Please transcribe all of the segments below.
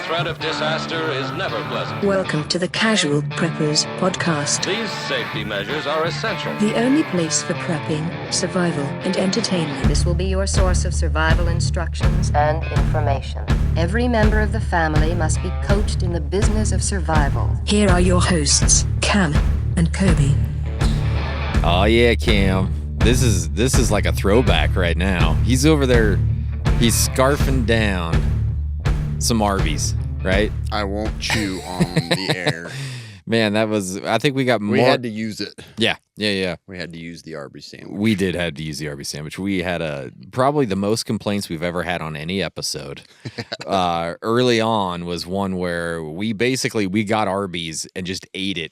threat of disaster is never pleasant. Welcome to the Casual Preppers podcast. These safety measures are essential. The only place for prepping, survival, and entertainment. This will be your source of survival instructions and information. Every member of the family must be coached in the business of survival. Here are your hosts, Cam and Kobe. Oh yeah, Cam. This is like a throwback right now. He's over there. He's scarfing down some Arby's, right? I won't chew on the air. Man, that was. I think we got more. We had to use it. Yeah. We had to use the Arby's sandwich. We did have to use the Arby's sandwich. We had probably the most complaints we've ever had on any episode. Early on was one where we got Arby's and just ate it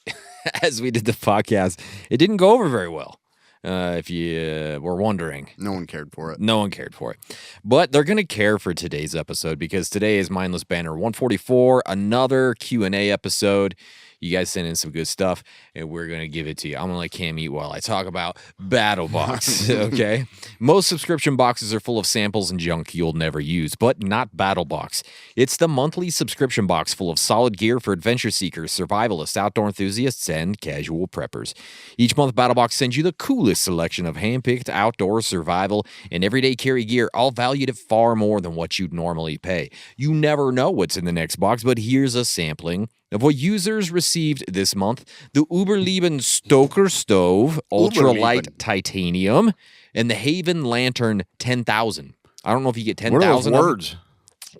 as we did the podcast. It didn't go over very well. If you were wondering. No one cared for it. No one cared for it. But they're going to care for today's episode because today is Mindless Banter 144, another Q&A episode. You guys sent in some good stuff, and we're going to give it to you. I'm going to let Cam eat while I talk about BattlBox, okay? Most subscription boxes are full of samples and junk you'll never use, but not BattlBox. It's the monthly subscription box full of solid gear for adventure seekers, survivalists, outdoor enthusiasts, and casual preppers. Each month, BattlBox sends you the coolest selection of hand-picked outdoor survival and everyday carry gear, all valued at far more than what you'd normally pay. You never know what's in the next box, but here's a sampling of what users received this month: the Uberleben Stoker Stove, Ultralight Titanium, and the Haven Lantern 10,000. I don't know if you get 10,000. What are those words?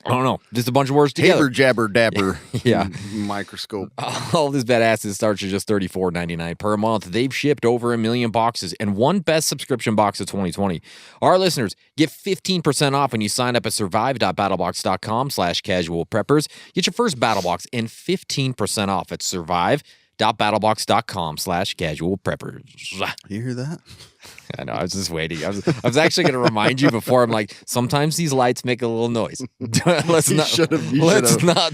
I don't know. Just a bunch of words together. Haber jabber dapper. Yeah. Microscope. All this badasses starts at just $34.99 per month. They've shipped over 1 million boxes and one best subscription box of 2020. Our listeners get 15% off when you sign up at survive.battlebox.com/casualpreppers. Get your first BattlBox and 15% off at survive.battlebox.com/casualpreppers. You hear that? I know. I was just waiting. I was actually going to remind you before. I'm like, sometimes these lights make a little noise. Let's not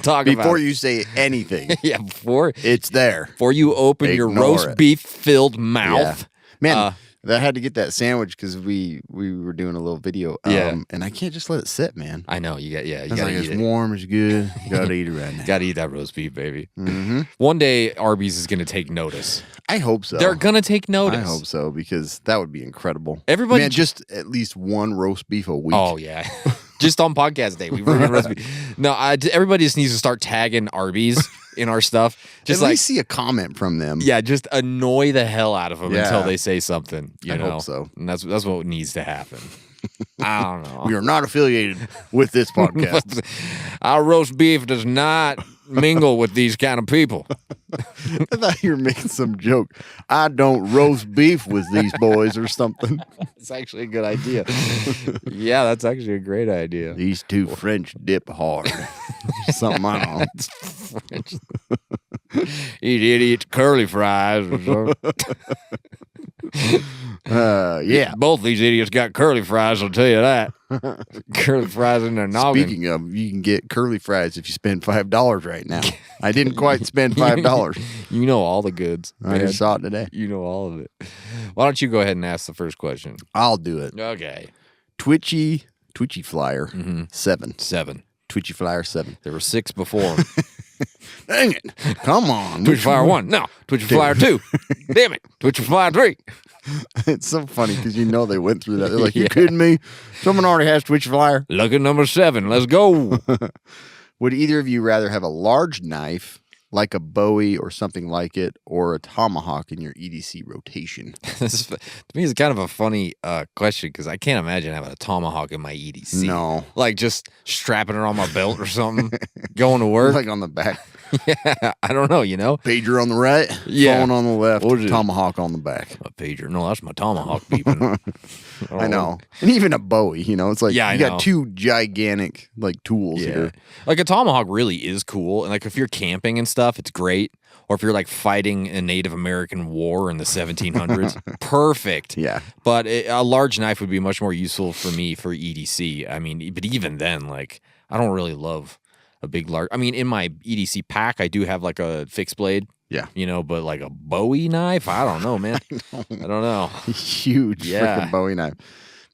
talk about it. Before you say anything. Yeah, before it's there. Before you open your roast beef filled mouth. Yeah. Man, I had to get that sandwich because we were doing a little video. And I can't just let it sit, man. I know. You got eat it's it. Warm, it's good. You got to eat it right now. Got to eat that roast beef, baby. Mm-hmm. One day, Arby's is going to take notice. I hope so. They're going to take notice. I hope so, because that would be incredible. Everybody, man, just at least one roast beef a week. Oh, yeah. Just on podcast day, we bring in roast beef. No, everybody just needs to start tagging Arby's in our stuff. Just at least see a comment from them. Yeah, just annoy the hell out of them until they say something. I hope so. And that's what needs to happen. I don't know. We are not affiliated with this podcast. Our roast beef does not mingle with these kind of people. I thought you were making some joke. I don't roast beef with these boys or something. It's actually a good idea. Yeah, that's actually a great idea. These two French dip hard. Something I don't know. It's French. Eat curly fries or something. Yeah. Both these idiots got curly fries, I'll tell you that. Curly fries in their noggin. Speaking of, you can get curly fries if you spend $5 right now. I didn't quite spend $5. You know all the goods. I just saw it today. You know all of it. Why don't you go ahead and ask the first question? I'll do it. Okay. Twitchy Flyer 7. Twitchy Flyer 7. There were 6 before him. Dang it. Come on. Twitchy Flyer 1. No. Twitchy Flyer 2. Damn it. Twitchy Flyer 3. It's so funny because they went through that. They're like, you kidding me? Someone already has Twitchy Flyer. Look at number 7. Let's go. Would either of you rather have a large knife, like a Bowie or something like it, or a tomahawk in your EDC rotation? To me, it's kind of a funny question because I can't imagine having a tomahawk in my EDC. No. Like just strapping it on my belt or something, going to work. Like on the back. Yeah, I don't know, Pager on the right, phone on the left, tomahawk on the back. A pager. No, that's my tomahawk beeping. I know. And even a Bowie, it's like you got two gigantic tools here. Like a tomahawk really is cool. And if you're camping and stuff, it's great. Or if you're fighting a Native American war in the 1700s, perfect. Yeah. But a large knife would be much more useful for me for EDC. I mean, but even then, I don't really love a big large. I mean, in my EDC pack, I do have a fixed blade. Yeah. But a Bowie knife, I don't know, man. I don't know. Huge freaking Bowie knife.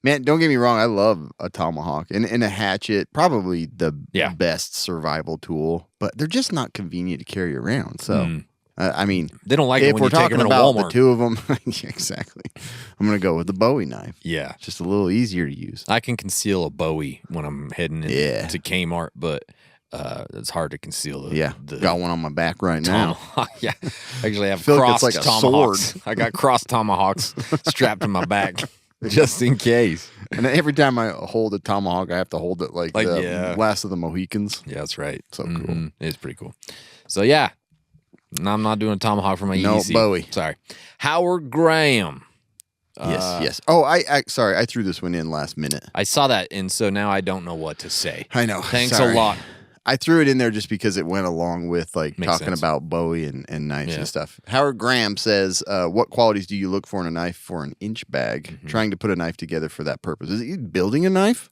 Man, don't get me wrong. I love a tomahawk and a hatchet. Probably the Yeah. best survival tool, but they're just not convenient to carry around. So, I mean, They don't like it if when we're you take talking them to about the Walmart. two of them, yeah, exactly. I'm gonna go with the Bowie knife. Yeah. It's just a little easier to use. I can conceal a Bowie when I'm heading into Kmart, but it's hard to conceal the Got one on my back right now. tomahawk. Yeah. Actually, I have feel like crossed it's like a tomahawks. sword. I got crossed tomahawks strapped to my back just in case. And every time I hold a tomahawk, I have to hold it like the last of the Mohicans. Yeah, that's right. So cool. It's pretty cool. So yeah, no, I'm not doing a tomahawk for my No, EDC. Bowie. Sorry. Howard Graham. Yes. Oh, I sorry, I threw this one in last minute. I saw that, and so now I don't know what to say. I know. Thanks Sorry. a lot. I threw it in there just because it went along with like Makes talking sense. about Bowie and knives and stuff. Howard Graham says, what qualities do you look for in a knife for an inch bag? Trying to put a knife together for that purpose. Is he building a knife?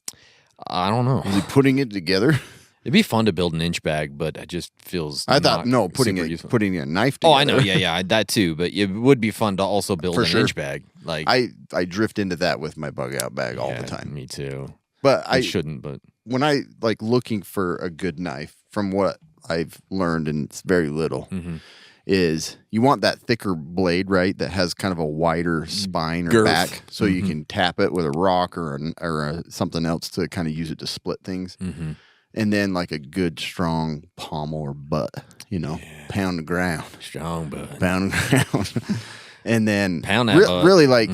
I don't know. Is he putting it together? It'd be fun to build an inch bag, but it just feels. I thought not putting super a useful. putting a knife together. Oh, I know. Yeah, that too. But it would be fun to also build For an sure. inch bag. Like I drift into that with my bug out bag all the time. Me too. But I shouldn't. But when I like looking for a good knife, from what I've learned, and it's very little, is you want that thicker blade, right? That has kind of a wider spine or Girth. back, so you can tap it with a rock or something else to kind of use it to split things. And then like a good strong pommel or butt, pound the ground, strong, but pound the ground, and then Pound that butt. really like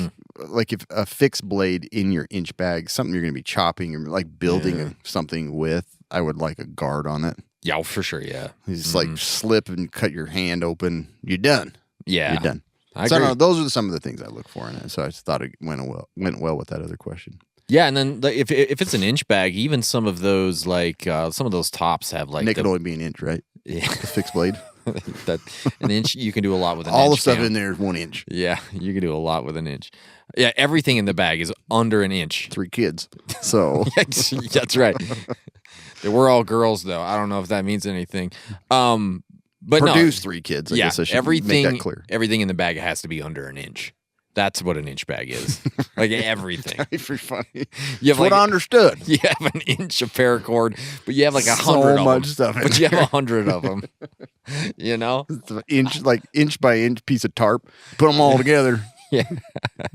if a fixed blade in your inch bag, something you're going to be chopping or like building something with, I would like a guard on it. yeah, for sure. Yeah, You just like slip and cut your hand open. You're done. yeah. You're done. I So I agree. don't know, those are some of the things I look for in it. So I just thought it went well with that other question. Yeah, and then if it's an inch bag, even some of those some of those tops have like Nick could only be an inch, right? yeah, The fixed blade. that an inch. You can do a lot with an All inch. the stuff Cam. in there is 1 inch. Yeah, you can do a lot with an inch. Yeah, everything in the bag is under an inch. 3 kids. So That's right. They were all girls, though. I don't know if that means anything. But produce no, 3 kids. I guess I should everything, make that clear. everything in the bag has to be under an inch. That's what an inch bag is. Like everything. Very funny. You have That's what I understood. You have an inch of paracord, but you have like 100 So of much them. stuff in But you have there. 100 of them. You know? It's an inch by inch piece of tarp. Put them all together. Yeah.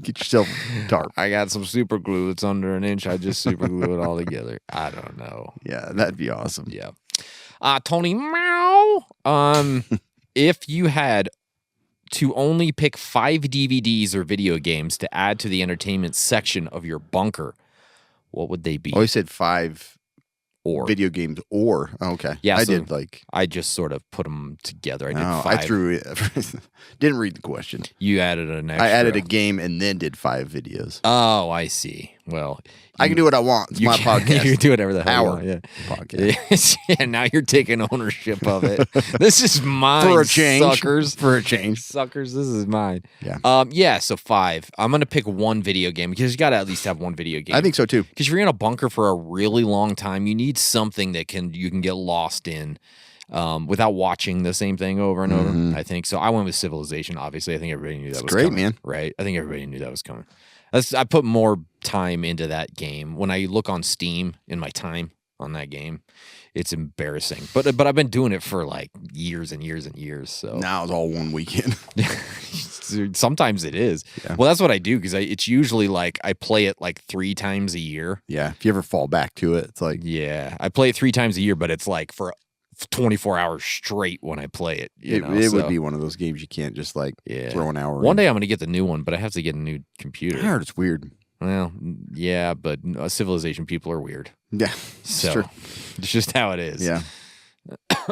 Get yourself a tarp. I got some super glue. It's under an inch. I just super glue it all together. I don't know. Yeah, that'd be awesome. Yeah. Tony Meow. If you had to only pick 5 DVDs or video games to add to the entertainment section of your bunker, what would they be? Oh, you said 5 Or video games or okay. Yeah, I so did like I just sort of put them together. I did no, 5. I threw it. Didn't read the question. You added an extra. I added a game and then did 5 videos. Oh, I see. Well, I can do what I want. It's my podcast. You can do whatever the hell Our you want. podcast. Yeah, now you're taking ownership of it. This is mine, For a change. suckers. For a change. Suckers, this is mine. Yeah. Yeah, so 5. I'm going to pick one video game because you got to at least have one video game. I think so too. Because if you're in a bunker for a really long time, you need something that you can get lost in without watching the same thing over and over. I think so. I went with Civilization. Obviously, I think everybody knew that was great, coming. man. Right? I think everybody knew that was coming. I put more time into that game. When I look on Steam in my time on that game, it's embarrassing. But I've been doing it for like years and years and years. So Now it's all one weekend. sometimes it is. Yeah. Well, that's what I do because it's usually like I play it like 3 times a year. Yeah. If you ever fall back to it, it's like Yeah, I play it 3 times a year, but it's like for 24 hours straight when I play it. it would be one of those games you can't just like throw an hour One in. day I'm going to get the new one, but I have to get a new computer. I heard it's weird. Well, yeah, but Civilization people are weird. Yeah. So true. it's just how it is. Yeah.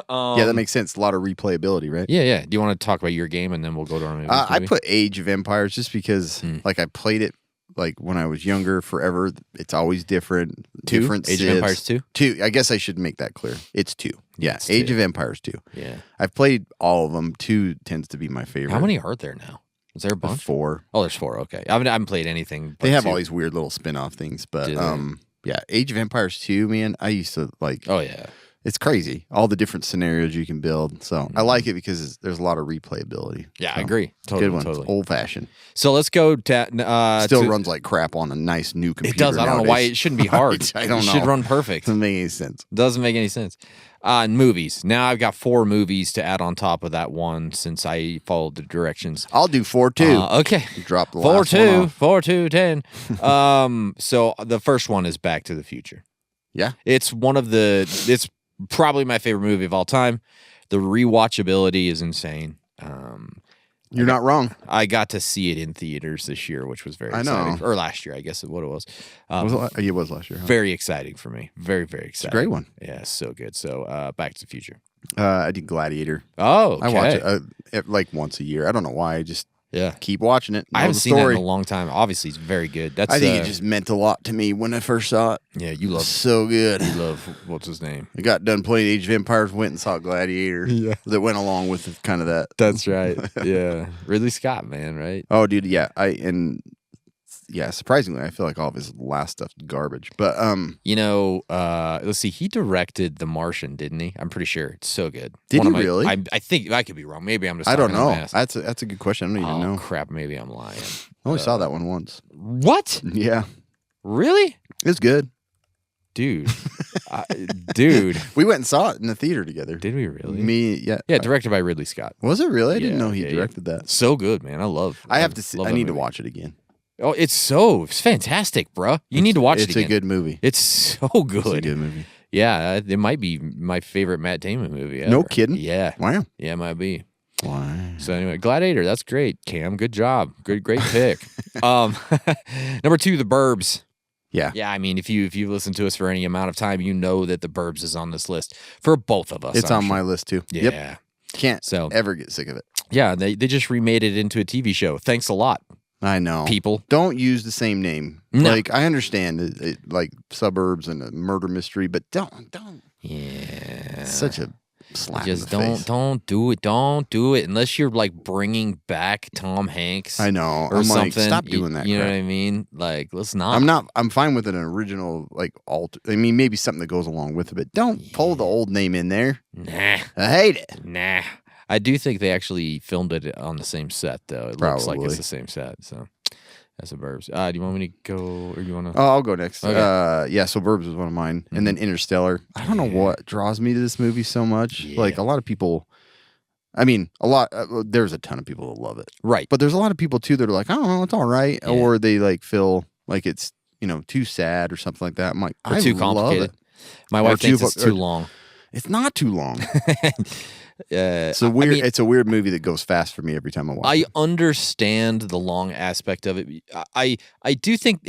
Yeah, that makes sense. A lot of replayability, right? Yeah. Do you want to talk about your game and then we'll go to our movies? I maybe? put Age of Empires just because like I played it like when I was younger forever. It's always different. 2? Different Age of civs. Empires 2? 2. I guess I should make that clear. It's 2. Yeah. It's Age 2. of Empires 2. Yeah. I've played all of them. 2 tends to be my favorite. How many are there now? Is there a bunch? 4. Oh, there's 4. Okay. I haven't played anything. They have 2. all these weird little spin-off things, but Do they? yeah, Age of Empires 2, man, I used to like Oh, yeah. It's crazy. All the different scenarios you can build. So I like it because there's a lot of replayability. Yeah, So, I agree. Totally, good one. totally. Old fashioned. So let's go. Still runs like crap on a nice new computer. It does. I don't know why it shouldn't be hard. I don't know. It should run perfect. Doesn't make any sense. Doesn't make any sense. Movies. Now I've got 4 movies to add on top of that one since I followed the directions. I'll do 4 too. Okay. Drop the 4 last 2 one off. 4 2 10. So the first one is Back to the Future. Yeah. It's probably my favorite movie of all time. The rewatchability is insane. You're not wrong. I got to see it in theaters this year, which was very I exciting. know. Or last year, I guess is what it was. It was last year. Huh? Very exciting for me. Very, very exciting. It's a great one. Yeah, so good. So Back to the Future. I did Gladiator. Oh, okay. I watch it like once a year. I don't know why. I just keep watching it. I haven't the seen that story. in a long time. Obviously, it's very good. I think it just meant a lot to me when I first saw it. Yeah, you love so good. You love what's his name? I got done playing Age of Empires, went and saw Gladiator. Yeah. That went along with kind of that. That's right. Yeah, Ridley Scott, man, right? Oh, dude, yeah. Surprisingly, I feel like all of his last stuff's garbage. But let's see. He directed The Martian, didn't he? I'm pretty sure. It's so good. Did he really? I think I could be wrong. Maybe I'm just. I don't talking out know. of my ass. That's a good question. I don't even know. Crap, maybe I'm lying. I only saw that one once. What? Yeah, Really? it's good. Dude. Dude. We went and saw it in the theater together. Did we really? Yeah. Yeah, directed by Ridley Scott. Was it really? I didn't Yeah, know he yeah, directed that. So good, man. I have to see. love I that need to movie. watch it again. Oh, it's fantastic, bro. You need to watch it It's again. a good movie. It's so good. It's a good movie. Yeah, it might be my favorite Matt Damon movie ever. No kidding? Yeah. Wow. Yeah, it might be. Wow. So anyway, Gladiator, that's great, Cam. Good job. Great pick. Number 2, The Burbs. Yeah. Yeah, I mean, if you listen to us for any amount of time, you know that The Burbs is on this list for both of us. It's I'm on sure. my list too. Yeah. Yep. Can't So- ever get sick of it. Yeah, they just remade it into a TV show. Thanks a lot, I know. people. Don't use the same name. No. Like I understand it, like Suburbs and a murder mystery, but don't. Yeah. It's such a slap Just in the face. don't do it. Don't do it unless you're like bringing back Tom Hanks. I know. Or I'm something. like, stop doing that. You know crap. what I mean? Like, let's not. I'm fine with an original like alt. I mean, maybe something that goes along with it, but don't pull the old name in there. Nah. I hate it. Nah. I do think they actually filmed it on the same set, though. It looks like it's Probably. the same set. So that's a Burbs. Do you want me to go, or you want to? Oh, I'll go next. Okay. So Burbs was one of mine, and then Interstellar. I don't know what draws me to this movie so much. Yeah. Like a lot of people. There's a ton of people that love it, Right. but there's a lot of people too that are like, I don't know, it's all right, Yeah. or they like feel like it's too sad or something like that. I'm like, Or I too love complicated. it. My Or wife thinks too- it's too long. It's not too long. It's It's a weird movie that goes fast for me every time I watch I it. understand the long aspect of it. I do think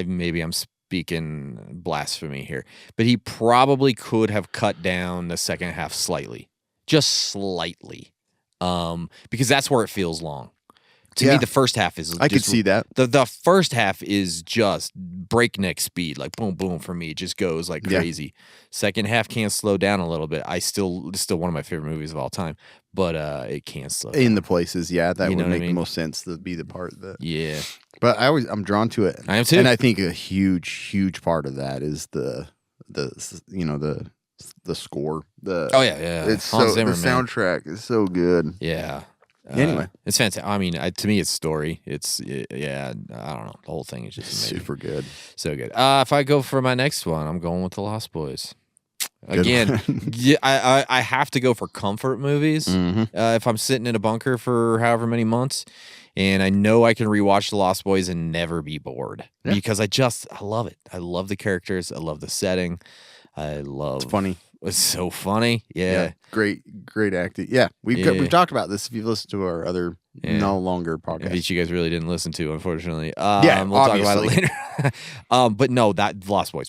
maybe I'm speaking blasphemy here, but he probably could have cut down the second half slightly, just slightly, because that's where it feels long. To me, Yeah. the first half is. I could see that. The first half is just breakneck speed, like boom, boom. For me, it just goes like Yeah. crazy. Second half can't slow down a little bit. It's still one of my favorite movies of all time, but it can't slow down. In the places, that You know would what I make mean? the most sense to be the part that. Yeah. But I'm drawn to it. I am too. And I think a huge part of that is the score. Oh yeah. It's Hans so Zimmer, the man. soundtrack is so good. Yeah. Anyway. it's fantastic. I mean, to me, it's story. It's I don't know. The whole thing is just amazing. Super good. So good. If I go for my next one, I'm going with The Lost Boys. Good Again, one. yeah, I have to go for comfort movies. Mhm. If I'm sitting in a bunker for however many months, and I know I can rewatch The Lost Boys and never be bored Yeah. because I love it. I love the characters. I love the setting. I love. It's funny. It's so funny. Yeah. Great acting. Yeah. Yeah. We've talked about this if you've listened to our other Yeah. no longer Which podcast. you guys really didn't listen to, unfortunately. Yeah, we'll talk about it obviously. later. But no, that Lost Boys.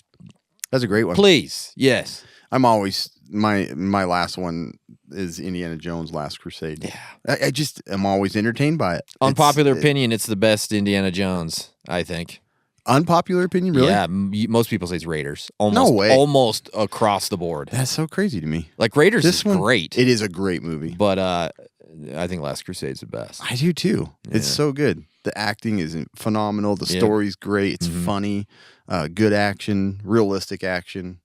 That's a great one. Please, yes. I'm always my last one is Indiana Jones Last Crusade. Yeah. I just am always entertained by it. Unpopular It's- opinion, it's the best Indiana Jones, I think. Unpopular opinion, really? Yeah, most people say it's Raiders. Almost, No way. Almost across the board. That's so crazy to me. Like Raiders This is one, great, It is a great movie. but I think Last Crusade's the best. I do too. It's Yeah. so good. The acting is phenomenal. The Yeah. story's great. It's Mhm. funny. Good action, realistic action.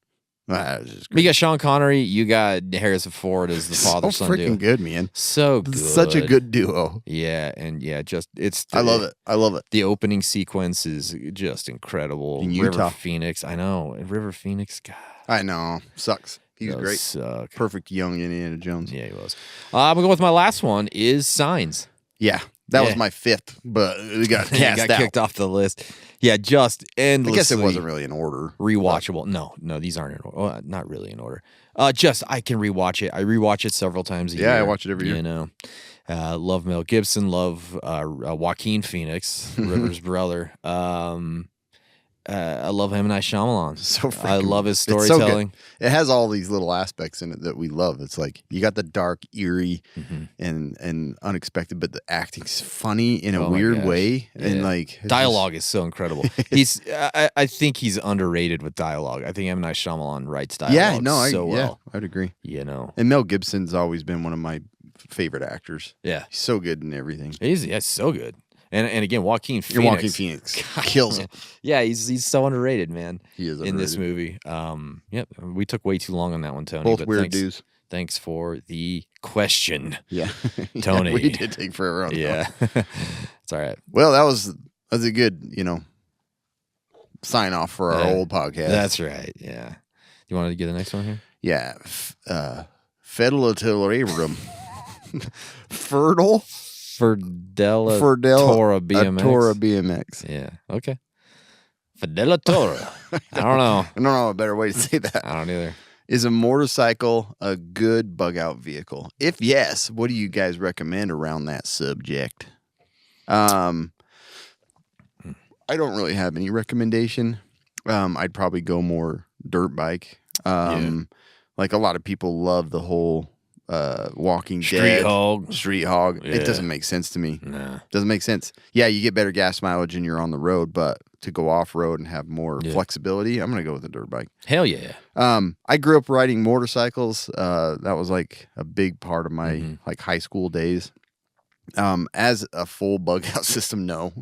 That was just You got Sean Connery, you got Harrison Ford as the father-son so duo. freaking good, man. So good. Such a good duo. Yeah, and it's. I love it. I love it. The opening sequence is just incredible. In River Utah. Phoenix, I know. River Phoenix, God. I know. Sucks. He was Does great. suck. Perfect young Indiana Jones. Yeah, he was. I'm going to go with my last one is Signs. Yeah. That was Yeah. my fifth, but we got He cast got out. kicked off the list. Yeah, just I endlessly. guess it wasn't really in order. Rewatchable. No, these aren't in order. Well, not really in order. Just I can rewatch it. I rewatch it several times a year. Yeah, I watch it every year. You know, love Mel Gibson. Love Joaquin Phoenix, Rivers' brother. I love him and I Shyamalan. So freaking, I love his it's so good. storytelling. It has all these little aspects in it that we love. It's like you got the dark, eerie, and unexpected, but the acting's funny in a Oh my weird gosh. way, and Yeah. like it's Dialogue is so incredible. I think he's underrated with dialogue. I think M. Night Shyamalan writes just- dialogue so well. I'd agree. You know, And Mel Gibson's always been one of my favorite actors. yeah, He's so good in everything. he's so good. And again, Joaquin Phoenix. Your Joaquin Phoenix kills it. Yeah, he's so underrated, man. He is in this underrated. movie. Yep, we took way too long on that one, Tony. Both but weird thanks, dudes. Thanks for the question. Yeah, Tony. Yeah, we did take forever on that Yeah, one. it's all right. Well, that was a good sign off for our Yeah. old podcast. That's right. Yeah. You want to get the next one here? Yeah. Fedelatorium. Fertile. Tora BMX. Tora BMX. Yeah. Okay. Fidelatora. I don't know. I don't know a better way to say that. I don't either. Is a motorcycle a good bug out vehicle? If yes, what do you guys recommend around that subject? I don't really have any recommendation. I'd probably go more dirt bike. Like a lot of people love the whole Walking Dead Street Hog. Yeah. It doesn't make sense to me. Nah. Doesn't make sense. Yeah, you get better gas mileage and you're on the road, but to go off road and have more flexibility, I'm gonna go with a dirt bike. Hell yeah. I grew up riding motorcycles. That was like a big part of my like high school days. As a full bug out system, no.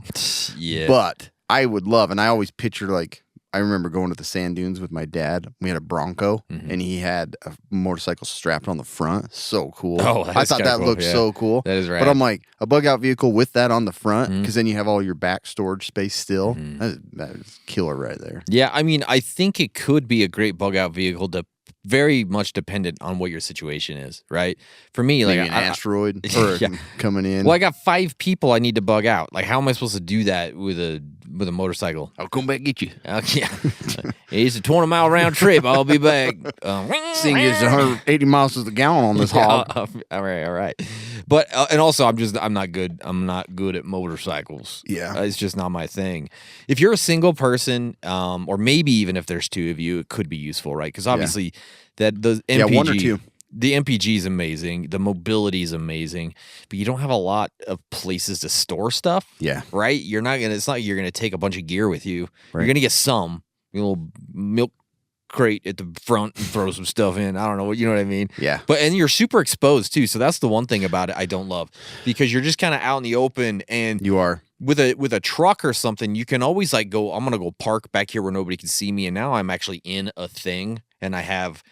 Yeah. But I would love, and I always picture like I remember going to the sand dunes with my dad. We had a Bronco, and he had a motorcycle strapped on the front. So cool. Oh, I that's thought kinda that cool, looked yeah. so cool. That is rad. But I'm like, a bug out vehicle with that on the front, because then you have all your back storage space still. That is killer right there. Yeah, I mean, I think it could be a great bug out vehicle very much dependent on what your situation is, right? For me, like Maybe an asteroid or Yeah. coming in. Well, I got 5 people I need to bug out. Like, how am I supposed to do that with a motorcycle? I'll come back get you. Yeah, it's a 20-mile round trip. I'll be back. Thing is 180 miles to the gallon on this hog. All right. But and also, I'm not good. I'm not good at motorcycles. Yeah. It's just not my thing. If you're a single person, or maybe even if there's 2 of you, it could be useful, right? Because obviously, that the MPG, Yeah, 1 or 2. The MPG is amazing. The mobility is amazing, but you don't have a lot of places to store stuff. Yeah. Right. It's not like you're gonna take a bunch of gear with you. Right. You're gonna get some little milk crate at the front and throw some stuff in. I don't know what you know what I mean. Yeah. And you're super exposed too. So that's the one thing about it I don't love, because you're just kind of out in the open, and You are. with a truck or something, you can always like go, I'm gonna go park back here where nobody can see me, and now I'm actually in a thing and I have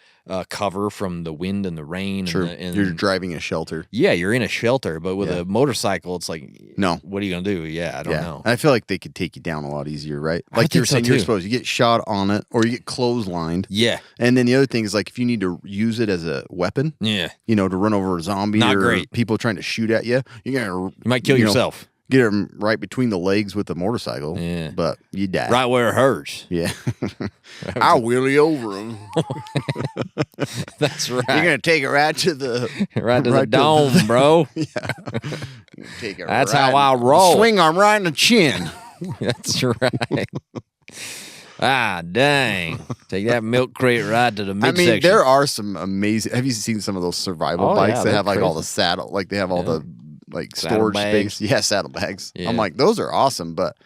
cover from the wind and the rain. Sure. And You're driving a shelter. yeah, you're in a shelter, but with a motorcycle, it's like, No. what are you gonna do? Yeah, I don't know. I feel like they could take you down a lot easier, right? I Like you were think so, saying, you're too. exposed. You get shot on it, or you get clotheslined. Yeah, And then the other thing is like if you need to use it as a weapon, yeah, to run over a zombie Not or great. people trying to shoot at you, you're gonna you might kill yourself Get them right between the legs with the motorcycle. Yeah. But you die. right where it hurts. Yeah. I'll wheelie over them. That's right. You're gonna take it right to the right to the dome, bro. Take it. That's right, how I roll. Swing arm right in the chin. That's right. Ah, dang. Take that milk crate right to the I midsection. mean, there are some amazing. Have you seen some of those survival Oh, bikes yeah, that they're have like all crazy. the saddle, like they have all the like storage Saddlebags. space? Yeah, saddlebags. Yeah. I'm like, those are awesome, but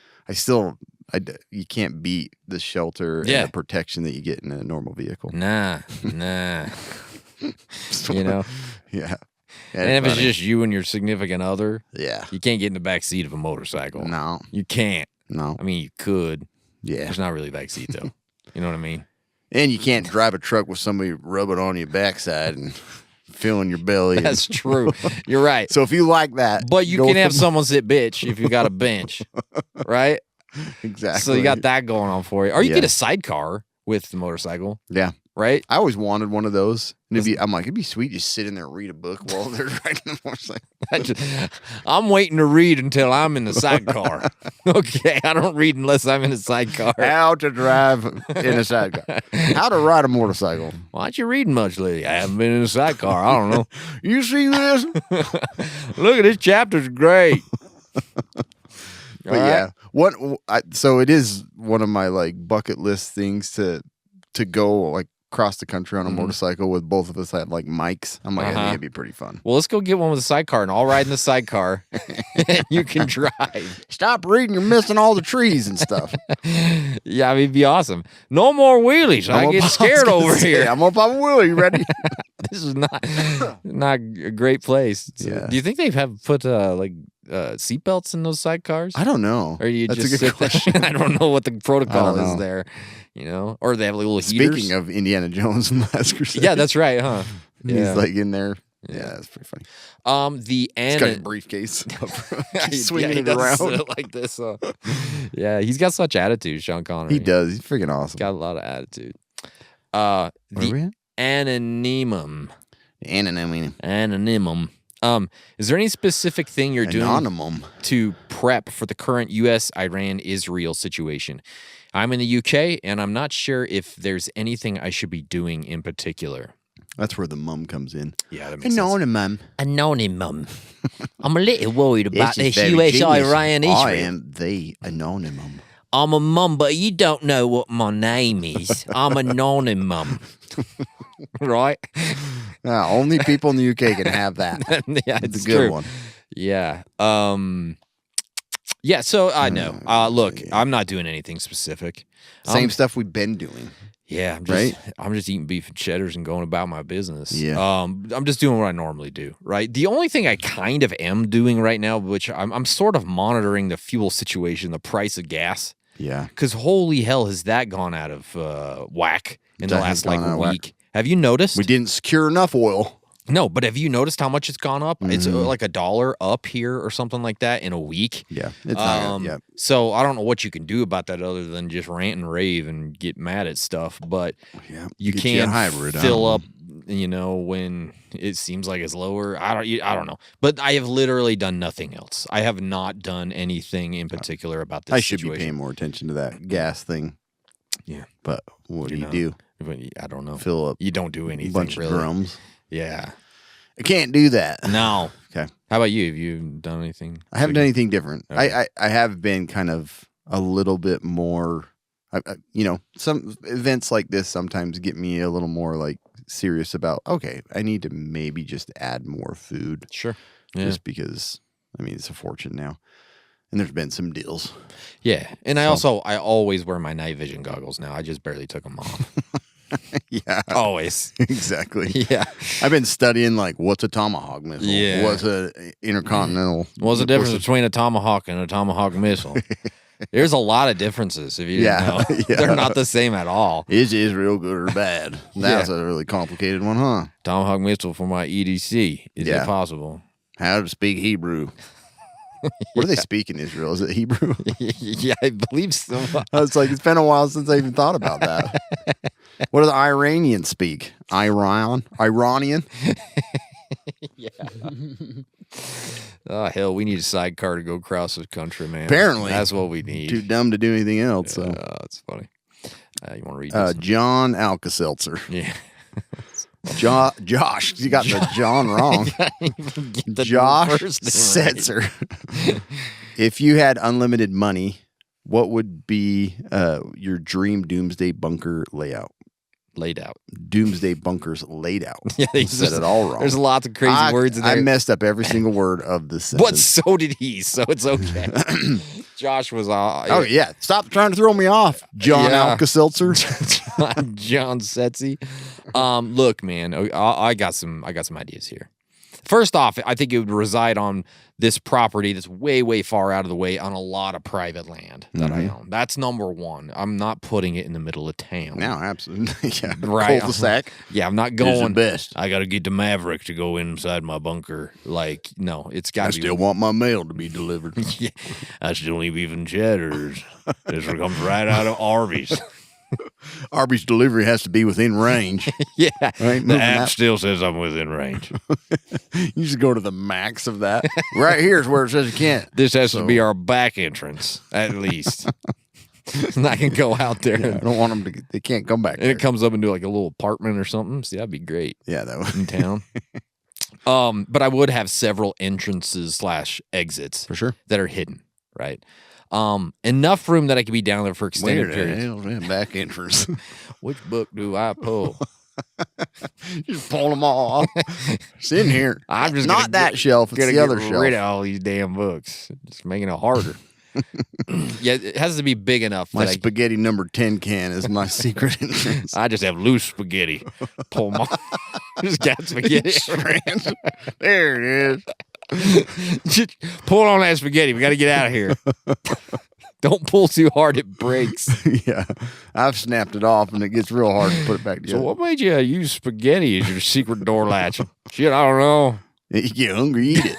you can't beat the shelter and the protection that you get in a normal vehicle. Nah. You know? Yeah. And if it's just you and your significant other, yeah, you can't get in the back seat of a motorcycle. no, You can't. no, I mean, you could. yeah. There's not really back seat, though. You know what I mean? And you can't drive a truck with somebody rubbing on your backside and feeling your belly. That's true. You're right. So if you like that, But you go can with have the- someone sit bitch if you got a bench, right? Exactly. So you got that going on for you. Or you Yeah. get a sidecar with the motorcycle, Yeah. right? I always wanted one of those. And I'm like, it'd be sweet just sit in there and read a book while they're riding the motorcycle. I'm waiting to read until I'm in the sidecar. Okay, I don't read unless I'm in a sidecar. How to drive in a sidecar. How to ride a motorcycle. Why aren't you reading much lately? I haven't been in a sidecar. I don't know. You see this? Look at this chapter's great. But yeah, so it is one of my like bucket list things to go like across the country on a motorcycle with both of us had like mics. I'm like, I think it'd be pretty fun. Well, let's go get one with a sidecar and I'll ride in the sidecar. You can drive. Stop reading, you're missing all the trees and stuff. Yeah, I mean, it'd be awesome. No more wheelies. I get scared over here. I'm gonna pop a wheelie. You ready? This is not a great place. Yeah. Do you think they have put seatbelts in those sidecars? I don't know. Or you That's just a good sit question. there? I don't know what the protocol I don't is know. there. You know, or they have little heaters. Speaking of Indiana Jones and the Last Crusade. Yeah, that's right, huh? He's Yeah. like in there. Yeah, that's pretty funny. The He's got his briefcase. He's swinging he it does around. sit like this. Yeah, he's got such attitude, Sean Connery. He does. He's freaking awesome. Got a lot of attitude. Where are we The at? anonymum. Anonymum. Is there any specific thing you're doing Anonymum. to prep for the current U.S., Iran, Israel situation? I'm in the UK, and I'm not sure if there's anything I should be doing in particular. That's where the mum comes in. Yeah, that makes sense. Anonymum. Anonymum. I'm a little worried about This this is very U.S., genius. Iran, Israel. I am the anonymum. I'm a mum, but you don't know what my name is. I'm anonymum. Right? Only people in the UK can have that. Yeah, It's it's a good true. one. Yeah. Yeah, so I know. Look, I'm not doing anything specific. Same stuff we've been doing. Yeah, I'm just eating beef and cheddars and going about my business. Yeah. I'm just doing what I normally do, right? The only thing I kind of am doing right now, which I'm sort of monitoring the fuel situation, the price of gas. Yeah. Because holy hell, has that gone out of whack in the That has last like gone out of whack. week? Have you noticed? We didn't secure enough oil. No, but have you noticed how much it's gone up? It's Mm-hmm. like $1 up here or something like that in a week. Yeah. It's not good. Yeah. So I don't know what you can do about that other than just rant and rave and get mad at stuff. But Yeah. you Get you a can hybrid, fill I up, when it seems like it's lower. I don't know. But I have literally done nothing else. I have not done anything in particular about this I should situation. be paying more attention to that gas thing. Yeah. But what do you know, do? But I don't know. Fill up You don't do a anything bunch really. of drums. Yeah. I can't do that. No. Okay. How about you? Have you done anything? I haven't done anything different. Okay. I have been kind of a little bit more, some events like this sometimes get me a little more like serious about, okay, I need to maybe just add more food. Sure. Yeah. Just because, it's a fortune now. And there's been some deals. Yeah. And I always wear my night vision goggles now. I just barely took them off. Yeah. Always. Exactly. Yeah. I've been studying like what's a tomahawk missile? Yeah. What's a intercontinental? What's the difference between a tomahawk and a tomahawk missile? There's a lot of differences if you didn't know. Yeah. They're not the same at all. Is Israel good or bad? That's a really complicated one, huh? Tomahawk missile for my EDC. Is it possible? How to speak Hebrew. What do they speak in Israel? Is it Hebrew? Yeah, I believe so. I was like, it's been a while since I even thought about that. What do the Iranians speak? Iranian? Yeah. Oh, hell, we need a sidecar to go across the country, man. Apparently. That's what we need. Too dumb to do anything else. So. That's funny. You want to read this? John Alka-Seltzer. Yeah. Josh. You got the John wrong. Josh Setzer. If you had unlimited money, what would be your dream doomsday bunker layout? Laid out. Doomsday bunkers laid out. Yeah, You said it all wrong. There's lots of crazy words in there. I messed up every single word of this sentence. But so did he, so it's okay. Josh was Oh, yeah. Stop trying to throw me off, John Yeah. Alka-Seltzer. John Setzy. Look, man, I got some ideas here. First off, I think it would reside on this property that's way, way far out of the way on a lot of private land that I own. That's number one. I'm not putting it in the middle of town. No, absolutely. Yeah. Right. Cul-de-sac. Yeah, I'm not Is the going. best. I got to get the Maverick to go inside my bunker. Like, no, it's got to be. I still want my mail to be delivered. Yeah, I still need beef and cheddars. This one comes right out of Arby's. Arby's delivery has to be within range. Yeah, Right? the app still says I'm within range. You just go to the max of that. Right here is where it says you can't. This has to be our back entrance, at least. And I can go out there. Yeah, I don't want them to. They can't come back. And it comes up into like a little apartment or something. See, that'd be great. Yeah, that would. In town. But I would have several entrances / exits For sure. that are hidden, right? Enough room that I could be down there for extended Where the periods. hell is that back entrance? Which book do I pull? Just pull them all off. It's in here. I'm just not gonna that get- shelf. It's Gotta the get other shelf. rid of all these damn books. Just making it harder. Yeah, it has to be big enough My that spaghetti number 10 can is my secret entrance. I just have loose spaghetti. Pull them off. Just got spaghetti. There it is. Just pull on that spaghetti. We got to get out of here. Don't pull too hard; it breaks. Yeah, I've snapped it off, and it gets real hard to put it back together. So, what made you use spaghetti as your secret door latch? Shit, I don't know. You get hungry, eat it.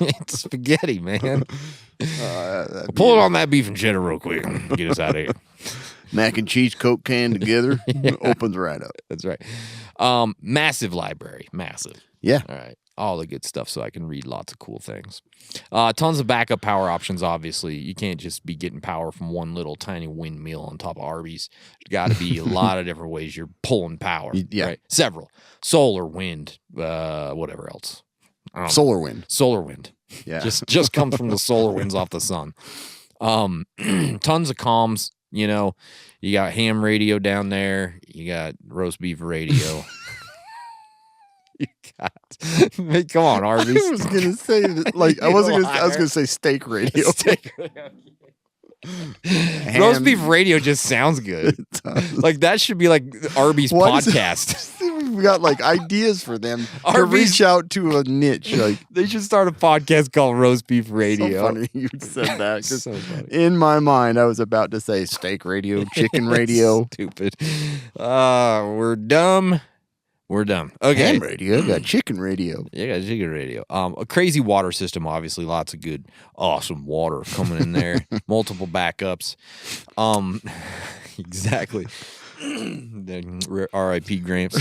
It's spaghetti, man. Pull it on that beef and cheddar real quick. Get us out of here. Mac and cheese Coke can together opens right up. That's right. Massive library, massive. Yeah, All right. All the good stuff so I can read lots of cool things. Tons of backup power options, obviously. You can't just be getting power from one little tiny windmill on top of Arby's. There's got to be a lot of different ways you're pulling power. Yeah. Right? Several. Solar, wind, whatever else. solar wind. Solar wind. Yeah, Just comes from the solar winds off the sun. Tons of comms. You know, you got ham radio down there. You got roast beef radio. You got, come on, Arby's. I was gonna say that, like I wasn't. I was gonna say steak radio. Roast beef radio just sounds good. Like that should be like Arby's What is it? podcast. We got like ideas for them to Arby's- reach out to a niche. Like They should start a podcast called Roast Beef Radio. so funny you said that. 'Cause So funny. in my mind, I was about to say steak radio, chicken radio, Stupid. We're dumb. We're dumb. Okay. ham radio. Got chicken radio. Yeah, chicken radio. A crazy water system, obviously. Lots of good, awesome water coming in there. Multiple backups. Exactly. R.I.P. Gramps.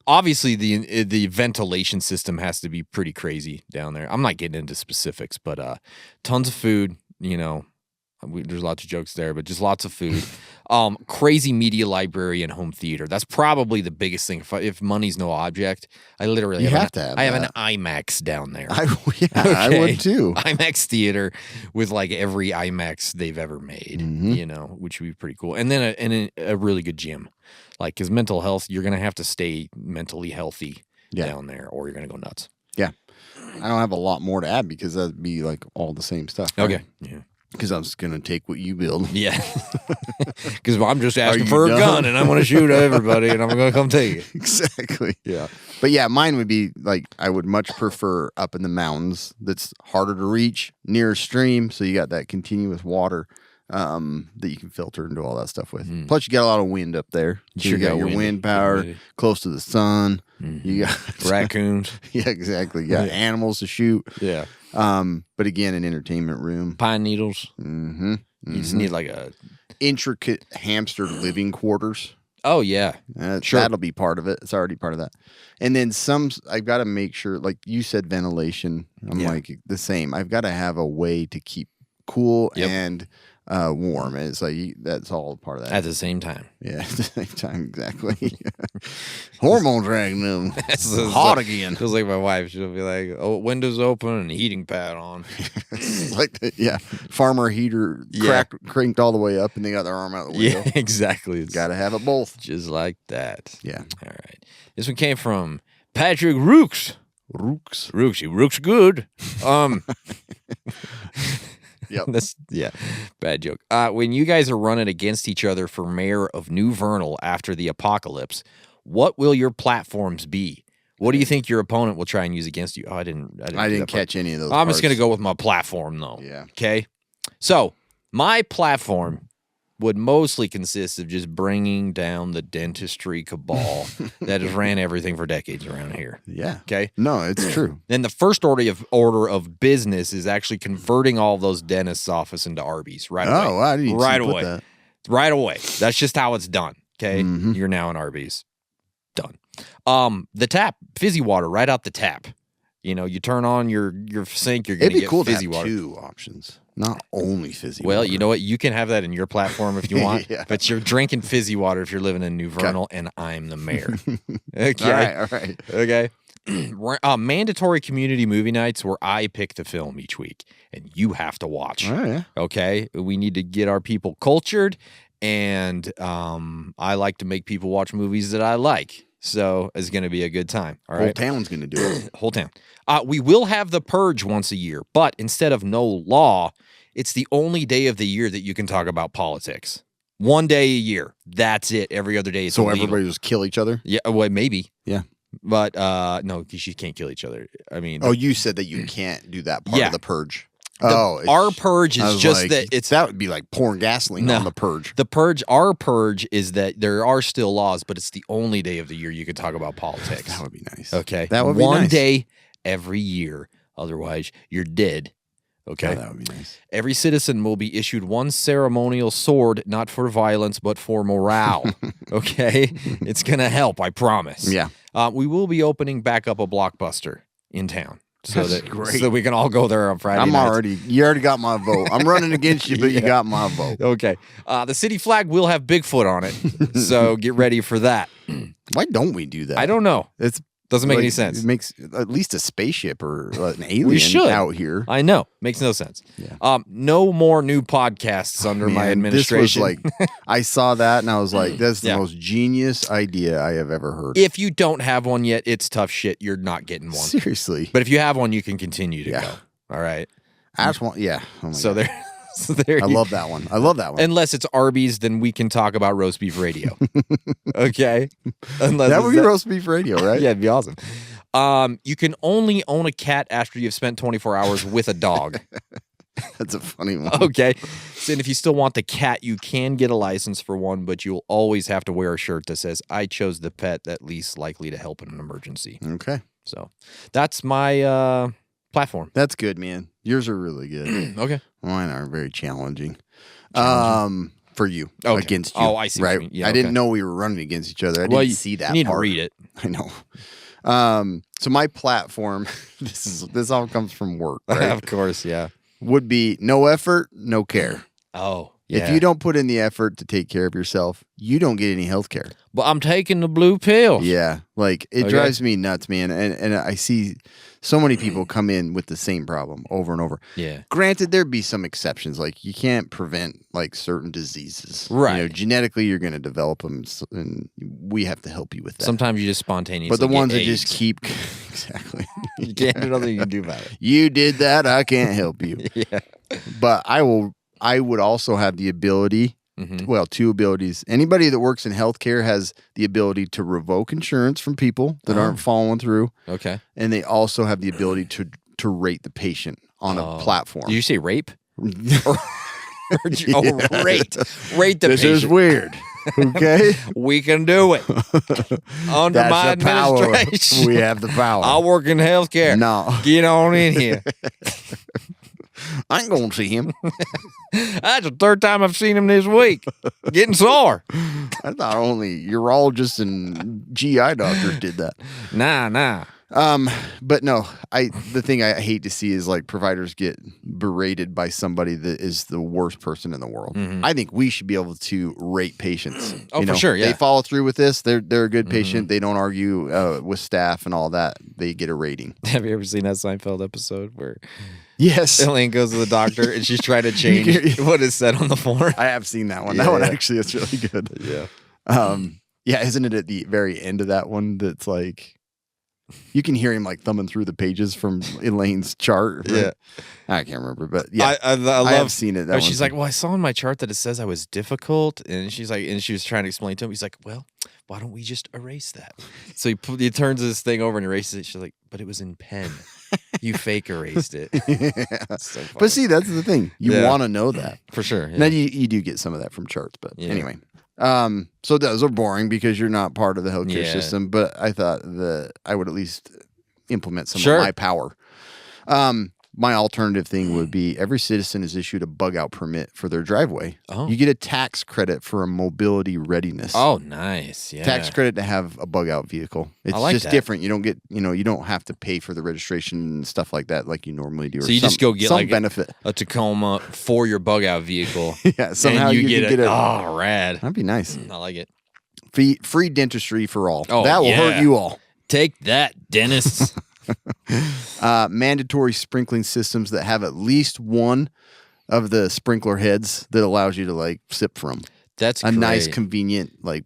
Obviously the ventilation system has to be pretty crazy down there. I'm not getting into specifics, but tons of food. You know, there's lots of jokes there, but just lots of food. Crazy media library and home theater. That's probably the biggest thing. If money's no object, I literally You have have to have I have an that. IMAX down there. I Okay. would too. IMAX theater with like every IMAX they've ever made, you know, which would be pretty cool. And then a really good gym. Like, because mental health, you're going to have to stay mentally healthy down there or you're going to go nuts. Yeah, I don't have a lot more to add because that'd be like all the same stuff. right? Okay. Yeah. Because I'm just gonna take what you build. Yeah. Because I'm just asking you for a done? gun and I'm going to shoot everybody and I'm going to come take it. Exactly. Yeah. But yeah, mine would be like I would much prefer up in the mountains. That's harder to reach, near a stream, so you got that continuous water that you can filter and do all that stuff with. Plus, you got a lot of wind up there. So Sure you got got your wind. wind power, Humidity. close to the sun. You got Raccoons. yeah, exactly. You got animals to shoot. Yeah. But again, an entertainment room. Pine needles. Mm-hmm. You just need like a. Intricate hamster living quarters. Oh, yeah. Sure. That'll be part of it. It's already part of that. And then I've got to make sure, like you said, ventilation. I'm like the same. I've got to have a way to keep cool and warm. And it's like that's all part of that. At the same time. Yeah, at the same time, exactly. Hormones raging them. That's hot again. Feels like my wife. She'll be like, "Oh, windows open and heating pad on." Like farmer heater cranked all the way up, and they got their arm out the window. Yeah, exactly. It's Got to have it both. just like that. Yeah. All right. This one came from Patrick Rooks. Rooks. He rooks good. Yep. Bad joke. When you guys are running against each other for mayor of New Vernal after the apocalypse, What will your platforms be? What do you think your opponent will try and use against you? Oh, I didn't catch any of those. I'm just going to go with my platform, though. Yeah. Okay. So my platform would mostly consist of just bringing down the dentistry cabal that has ran everything for decades around here. Yeah. Okay. No, it's true. And the first order of business is actually converting all those dentists' office into Arby's right away. Oh, I didn't right put away. that. Right away. That's just how it's done. Okay. Mhm. You're now an Arby's. Done. The tap, fizzy water, right out the tap. You know, you turn on your sink, you're going to get cool fizzy to have water. 2 options, not only fizzy Well, water. you know what? You can have that in your platform if you want, Yeah. but you're drinking fizzy water if you're living in New Vernal, and I'm the mayor. Okay. All right. Okay. Mandatory community movie nights where I pick the film each week, and you have to watch. Oh, yeah. Okay. We need to get our people cultured, and I like to make people watch movies that I like. So it's going to be a good time. All right. Whole town's going to do it. Whole town. We will have the purge once a year, but instead of no law, it's the only day of the year that you can talk about politics. One day a year. That's it. Every other day is So illegal. everybody just kill each other? Yeah, well, maybe. Yeah. But no, because you can't kill each other. I mean, Oh, you said that you can't do that part Yeah. of the purge. our purge I is was just like, that that would be like pouring gasoline No. on the purge. the purge. Our purge is that there are still laws, but it's the only day of the year you can talk about politics. That would be nice. Okay, That would be one nice. day every year. Otherwise, you're dead. Okay. Oh, that would be nice. Every citizen will be issued one ceremonial sword, not for violence, but for morale. Okay? It's going to help, I promise. Yeah. We will be opening back up a Blockbuster in town. So That's that great. so we can all go there on Friday nights. You already got my vote. I'm running against you, but you got my vote. Okay. The city flag will have Bigfoot on it. So get ready for that. Why don't we do that? I don't know. It's Doesn't make like, any sense. It makes at least a spaceship or an alien We should. out here. I know. Makes no sense. Yeah. No more new podcasts under my Man, administration. This was like, I saw that and I was like, that's the Yeah. most genius idea I have ever heard. If you don't have one yet, it's tough shit. You're not getting one. Seriously. But if you have one, you can continue to Yeah. go. All right. I just want, yeah. Oh my So God. there. So there. I love that one. I love that one. Unless it's Arby's, then we can talk about roast beef radio. Okay. Unless That it's would be roast beef radio, right? Yeah, it'd be awesome. You can only own a cat after you've spent 24 hours with a dog. That's a funny one. Okay. So, and if you still want the cat, you can get a license for one, but you'll always have to wear a shirt that says, I chose the pet that least likely to help in an emergency. Okay. So that's my platform. That's good, man. Yours are really good. Okay. Mine are very challenging. For you. Okay. Against you. Oh, I see what you Right. mean. Yeah, I didn't okay. know we were running against each other. I Well, didn't you see that You need part. to read it. I know. So my platform, this all comes from work, right? Of course, yeah. Would be no effort, no care. Oh, yeah. If you don't put in the effort to take care of yourself, you don't get any health care. But I'm taking the blue pill. Yeah. Like it Okay. drives me nuts, man. And I see so many people come in with the same problem over and over. Yeah. Granted, there'd be some exceptions. Like you can't prevent like certain diseases. Right. You know, genetically, you're going to develop them, and we have to help you with that. Sometimes you just spontaneously but the get ones that AIDS. just keep exactly. You can't do nothing you can do about it. You did that. I can't help you. Yeah. But I would also have the ability. Mhm. Well, 2 abilities. Anybody that works in healthcare has the ability to revoke insurance from people that aren't following through, Okay. and they also have the ability to rate the patient on a platform. Did you say rape? Yeah. Rate. Rate the This patient. is weird. Okay, We can do it. Under that's my the power. administration. We have the power. I work in healthcare. No, Get on in here. I ain't gonna see him. That's the 3rd time I've seen him this week. Getting sore. I thought only urologists and GI doctors did that. Nah. But no, the thing I hate to see is like providers get berated by somebody that is the worst person in the world. I think we should be able to rate patients. Oh, for sure, yeah. They follow through with this. They're a good patient. They don't argue with staff and all that. They get a rating. Have you ever seen that Seinfeld episode where Yes, Elaine goes to the doctor and she's trying to change what is said on the form? I have seen that one. Yeah, That one yeah. actually is really good. Yeah. Yeah, isn't it at the very end of that one that's like, You can hear him like thumbing through the pages from Elaine's chart. Yeah. I can't remember, but yeah, I love. I have seen it. That She's one's like, well, I saw in my chart that it says I was difficult, and she's like, and she was trying to explain to him. He's like, well, why don't we just erase that? So he turns this thing over and erases it. She's like, but it was in pen. You fake erased it. Yeah. So funny. But see, that's the thing. You want to know that for sure. Yeah. Now you do get some of that from charts, but anyway. So those are boring because you're not part of the healthcare system. But I thought that I would at least implement some of my power. My alternative thing would be every citizen is issued a bug out permit for their driveway. Oh. You get a tax credit for a mobility readiness. Oh, nice. Yeah. Tax credit to have a bug out vehicle. It's just that. Different. You don't get, you don't have to pay for the registration and stuff like that like you normally do. So you just go get like benefit. A Tacoma for your bug out vehicle. Yeah, somehow you get it. Oh, rad. That'd be nice. I like it. Free dentistry for all. Oh, that will hurt you all. Take that, dentists. Mandatory sprinkling systems that have at least one of the sprinkler heads that allows you to like sip from. That's a great. Nice, convenient, like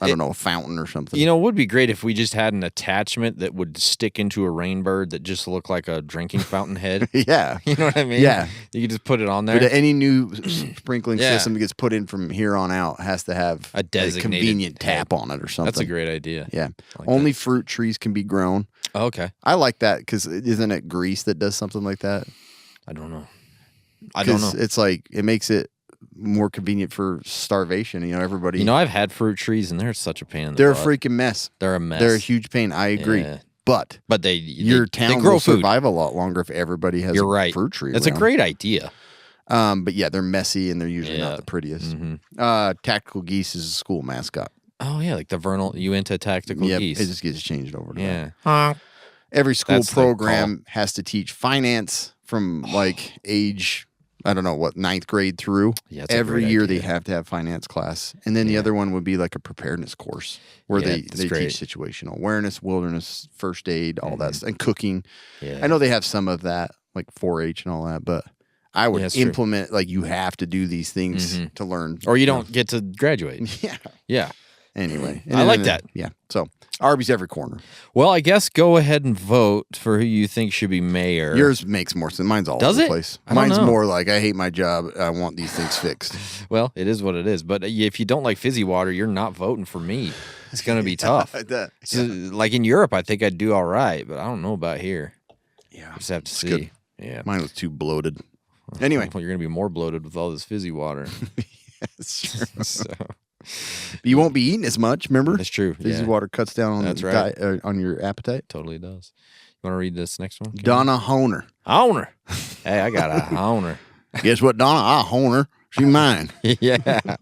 I don't know, a fountain or something. You know, it would be great if we just had an attachment that would stick into a rainbird that just looked like a drinking fountain head. Yeah. You know what I mean? Yeah. You could just put it on there. But any new sprinkling system that gets put in from here on out has to have a designated convenient tap on it or something. That's a great idea. Yeah. Like only fruit trees can be grown. Oh, okay. I like that because isn't it Greece that does something like that? I don't know. I don't know. It's like it makes it more convenient for starvation. Everybody. I've had fruit trees and they're such a pain in the They're butt. a freaking mess. They're a mess. They're a huge pain. I agree. Yeah. But your town grow will food. survive a lot longer if everybody has a fruit tree. That's around. a great idea. But yeah, they're messy and they're usually not the prettiest. Mm-hmm. Tactical geese is a school mascot. Oh yeah, like the vernal. You into tactical geese? It just gets changed over to that. Yeah. Every school program has to teach finance from like age, I don't know what, 9th grade through. Yeah, every year they have to have finance class. And then the other one would be like a preparedness course where they teach situational awareness, wilderness, first aid, all that stuff, and cooking. Yeah. I know they have some of that, like 4-H and all that, but I would implement, like you have to do these things to learn. Or you don't get to graduate. Yeah. Yeah. Anyway. I like that. Yeah. So Arby's every corner. Well, I guess go ahead and vote for who you think should be mayor. Yours makes more sense. Mine's all over the place. Mine's more like, I hate my job. I want these things fixed. Well, it is what it is. But if you don't like fizzy water, you're not voting for me. It's going to be tough. So, like in Europe, I think I'd do all right. But I don't know about here. Yeah. Just have to see. Good. Yeah. Mine was too bloated. Anyway. Well, you're going to be more bloated with all this fizzy water. That's true. So. But you won't be eating as much, remember? That's true. Fizzy water cuts down on on your appetite. Totally does. You want to read this next one? Donna Honer. Honer. Hey, I got a Honer. Guess what, Donna? I Honer. She mine. Yeah. Have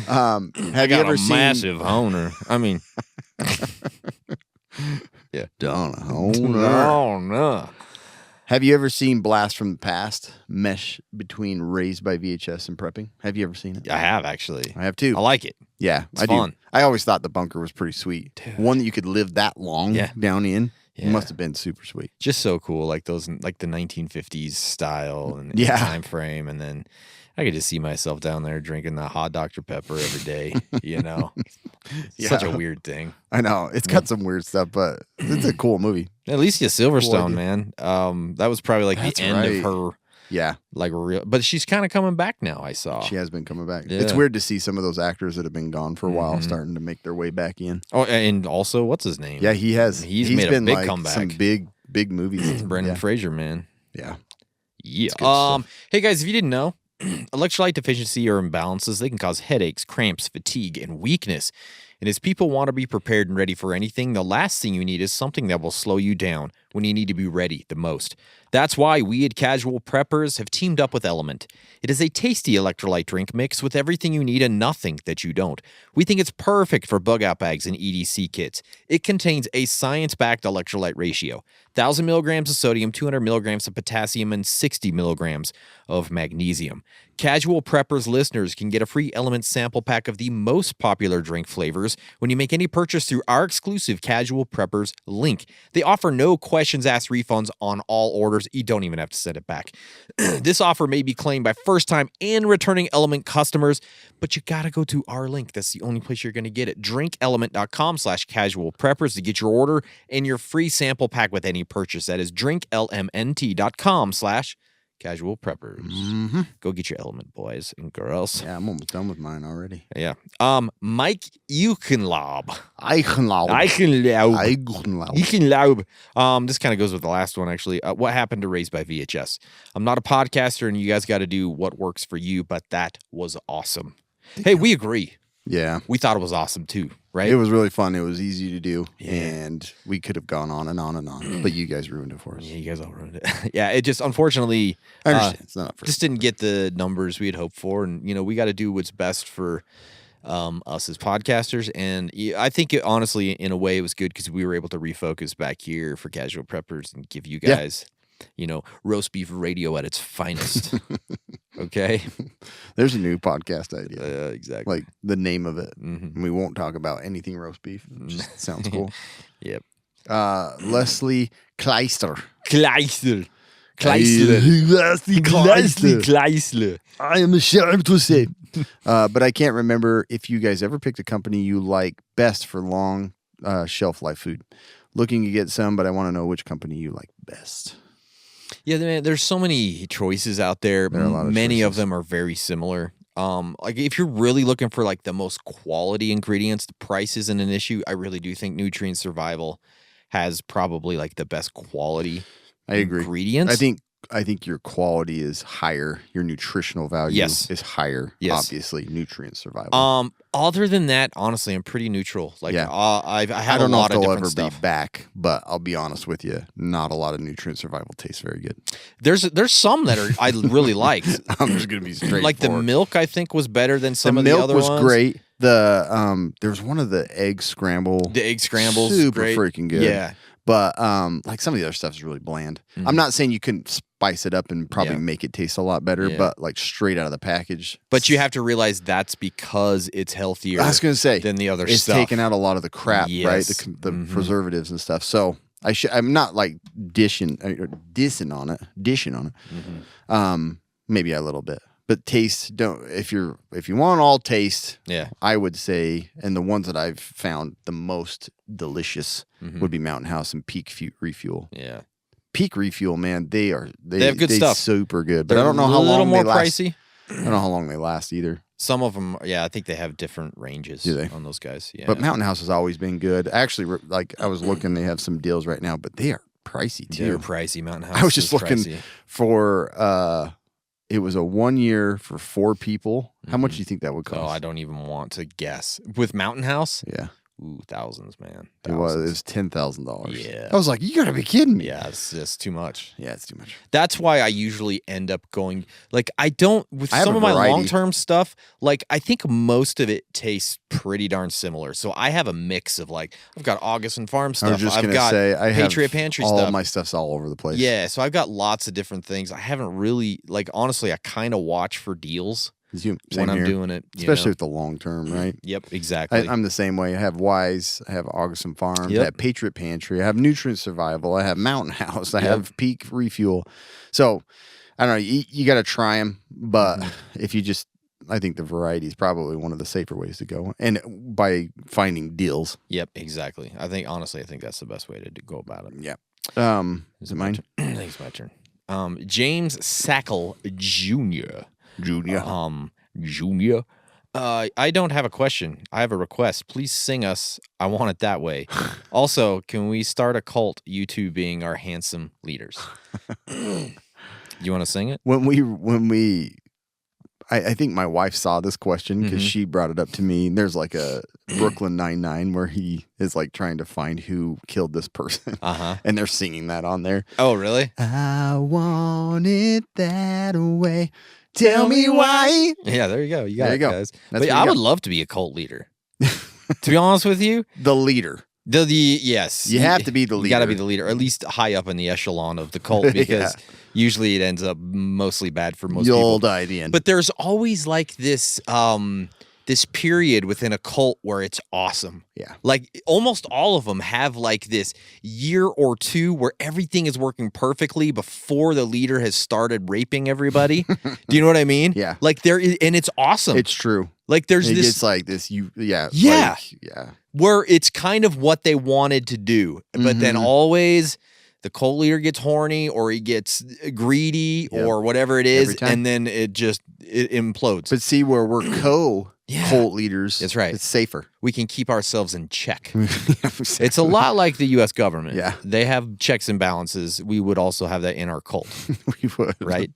I got you ever a seen massive Honer? I mean, yeah, Donna Honer. Oh no. Have you ever seen Blast from the Past mesh between Raised by VHS and Prepping? Have you ever seen it? I have, actually. I have too. I like it. Yeah, it's fun. Do. I always thought the bunker was pretty sweet. Dude. One that you could live that long down in. Yeah. It must have been super sweet. Just so cool, like those, like the 1950s style and time frame, and then I could just see myself down there drinking the hot Dr. Pepper every day. Such a weird thing. I know it's got some weird stuff, but it's a cool movie. Alicia Silverstone, man, that was probably like the end of her. Yeah, like real, but she's kind of coming back now. I saw she has been coming back. Yeah. It's weird to see some of those actors that have been gone for a while starting to make their way back in. Oh, and also, what's his name? Yeah, he has. He's made been a big like comeback. Some big movies. Brendan Fraser, man. Yeah. Hey guys, if you didn't know, electrolyte deficiency or imbalances, they can cause headaches, cramps, fatigue, and weakness. And as people want to be prepared and ready for anything, the last thing you need is something that will slow you down when you need to be ready the most. That's why we at Casual Preppers have teamed up with Element. It is a tasty electrolyte drink mix with everything you need and nothing that you don't. We think it's perfect for bug out bags and EDC kits. It contains a science-backed electrolyte ratio, 1,000 milligrams of sodium, 200 milligrams of potassium, and 60 milligrams of magnesium. Casual Preppers listeners can get a free Element sample pack of the most popular drink flavors when you make any purchase through our exclusive Casual Preppers link. They offer no questions asked refunds on all orders. You don't even have to send it back. This offer may be claimed by first-time and returning Element customers, but you gotta go to our link. That's the only place you're gonna get it. drinkelement.com/casualpreppers to get your order and your free sample pack with any purchase. That is drinklmnt.com/casualpreppers. Go get your Element, boys and girls. Yeah, I'm almost done with mine already. Yeah. Mike Eichenlaub. This kind of goes with the last one, actually. What happened to Raised by VHS? I'm not a podcaster, and you guys got to do what works for you, but that was awesome. Hey, we agree. Yeah. We thought it was awesome, too, right? It was really fun. It was easy to do, and we could have gone on and on and on, but you guys ruined it for us. Yeah, you guys all ruined it. Yeah, it just, unfortunately, I understand. It's not just didn't get the numbers we had hoped for, and, we got to do what's best for us as podcasters, and I think it, honestly, in a way, it was good because we were able to refocus back here for Casual Preppers and give you guys, roast beef radio at its finest. Okay? There's a new podcast idea. Exactly. Like the name of it. Mm-hmm. We won't talk about anything roast beef. It just sounds cool. Yep. Leslie Kleister. Leslie Kleister. I am ashamed to say. But I can't remember if you guys ever picked a company you like best for long shelf life food. Looking to get some, but I want to know which company you like best. Yeah, man, there's so many choices out there. There are a lot of many choices. of them are very similar. Like if you're really looking for like the most quality ingredients, the price isn't an issue. I really do think Nutrient Survival has probably like the best quality. I agree. Ingredients. I think your quality is higher. Your nutritional value is higher. Yes. Obviously, Nutrient Survival. Other than that, honestly, I'm pretty neutral. Like, I have I don't a know lot if of they'll different ever stuff. be back, but I'll be honest with you, not a lot of Nutrient Survival tastes very good. There's some that I really liked. I'm just gonna be straight. Like the milk, I think was better than some of the other ones. ones. The milk was great. There's one of the egg scramble. The egg scrambles, super great. freaking good. Yeah. But like some of the other stuff is really bland. Mm-hmm. I'm not saying you couldn't spice it up and probably make it taste a lot better, but like straight out of the package. But you have to realize that's because it's healthier. I was going to say than the other it's stuff. taking out a lot of the crap, right? The preservatives and stuff. So I'm not like dishing on it. Mm-hmm. Maybe a little bit. But taste, if you want all taste, I would say, and the ones that I've found the most delicious would be Mountain House and Peak Refuel. Yeah, Peak Refuel, man, they have good stuff. Super good. But They're I don't know how a little long more they last. pricey. I don't know how long they last either. Some of them, I think they have different ranges. Do they? On those guys? Yeah. But Mountain House has always been good. Actually, like I was looking, they have some deals right now, but they are pricey too. They're pricey. Mountain House. I was just looking pricey. for. It was a 1 year for 4 people. How much do you think that would cost? Oh, I don't even want to guess. With Mountain House? Yeah. Ooh, thousands, man. It was $10,000. Yeah. I was like, you gotta be kidding me. Yeah, it's just too much. Yeah, it's too much. That's why I usually end up going, like, I don't, with I have some a of my variety. long-term stuff, like, I think most of it tastes pretty darn similar. So I have a mix of, like, I've got August and Farm stuff. I was just I've gonna got say, I have Patriot Pantry all stuff. my stuff's all over the place. Yeah, so I've got lots of different things. I haven't really, like, honestly, I kind of watch for deals when I'm doing it. Especially with the long term, right? Yep, exactly. I'm the same way. I have Wise, I have August and Farm, I have Patriot Pantry, I have Nutrient Survival, I have Mountain House, I have Peak Refuel. So, I don't know, you got to try them, but if you just, I think the variety is probably one of the safer ways to go, and by finding deals. Yep, exactly. Honestly, I think that's the best way to go about it. Yeah. Is it mine? I think it's my turn. James Sackle Jr. Junior. I don't have a question. I have a request. Please sing us I Want It That Way. Also, can we start a cult, you two being our handsome leaders? You want to sing it? I think my wife saw this question because she brought it up to me. And there's like a Brooklyn Nine-Nine where he is like trying to find who killed this person. And they're singing that on there. Oh, really? I want it that way. Tell me why. Yeah, there you go. You got There it, you go. guys. That's But what you I would got. love to be a cult leader. To be honest with you, The leader. Yes. You have to be the You got to leader. be the leader, or at least high up in the echelon of the cult, because usually it ends up mostly bad for most You'll people. die at the end. But there's always like this this period within a cult where it's awesome. Yeah. Like almost all of them have like this year or two where everything is working perfectly before the leader has started raping everybody. Do you know what I mean? Yeah. Like there is, and it's awesome. It's true. Like there's It this gets like this. Yeah. Yeah. where it's kind of what they wanted to do, but then always the cult leader gets horny or he gets greedy or whatever it is, and then it implodes. But see, where we're cult leaders, that's right. It's safer. We can keep ourselves in check. It's a lot like the U.S. government. Yeah. They have checks and balances. We would also have that in our cult. We would. Right?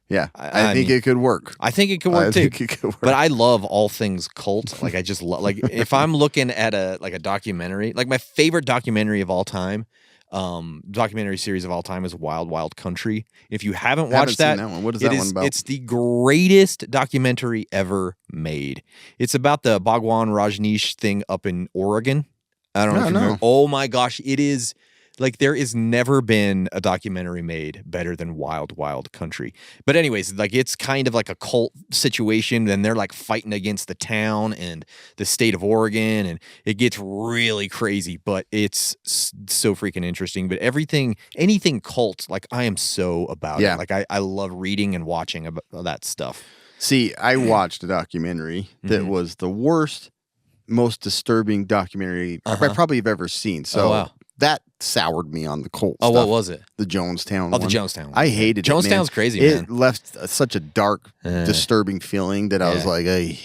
Yeah. I think it could work. I think it could work too. Think it could work. But I love all things cult. Like I just love, like if I'm looking at a documentary, like my favorite documentary of all time, documentary series of all time is Wild Wild Country. If you haven't watched seen that one. What is that one about? It's the greatest documentary ever made. It's about the Bhagwan Rajneesh thing up in Oregon. I don't know if you remember. Oh my gosh, it is. Like, there has never been a documentary made better than Wild Wild Country. But anyways, like, it's kind of like a cult situation, and they're, like, fighting against the town and the state of Oregon, and it gets really crazy, but it's so freaking interesting. But anything cult, like, I am so about it. Like, I love reading and watching about that stuff. See, I watched a documentary that was the worst, most disturbing documentary I probably have ever seen. So that soured me on the cult stuff. What was it? The Jonestown one. The Jonestown one. I hated it, Jonestown's crazy, man. It left such a dark, disturbing feeling that I was like, hey,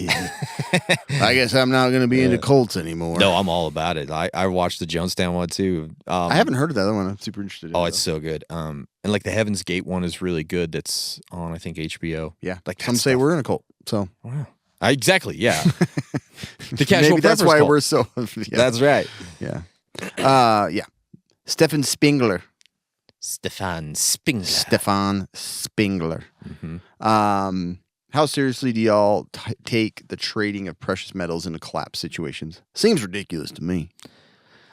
I guess I'm not going to be into cults anymore. No, I'm all about it. I watched the Jonestown one, too. I haven't heard of that other one. I'm super interested in it. Oh, it's so good. And like the Heaven's Gate one is really good. That's on, I think, HBO. Yeah. Like some say we're in a cult, so. Wow. Exactly, yeah. The casual Maybe that's why cult. we're so. That's right. Yeah. Yeah. Stefan Spengler. Stefan Spengler. How seriously do y'all take the trading of precious metals into collapse situations? Seems ridiculous to me.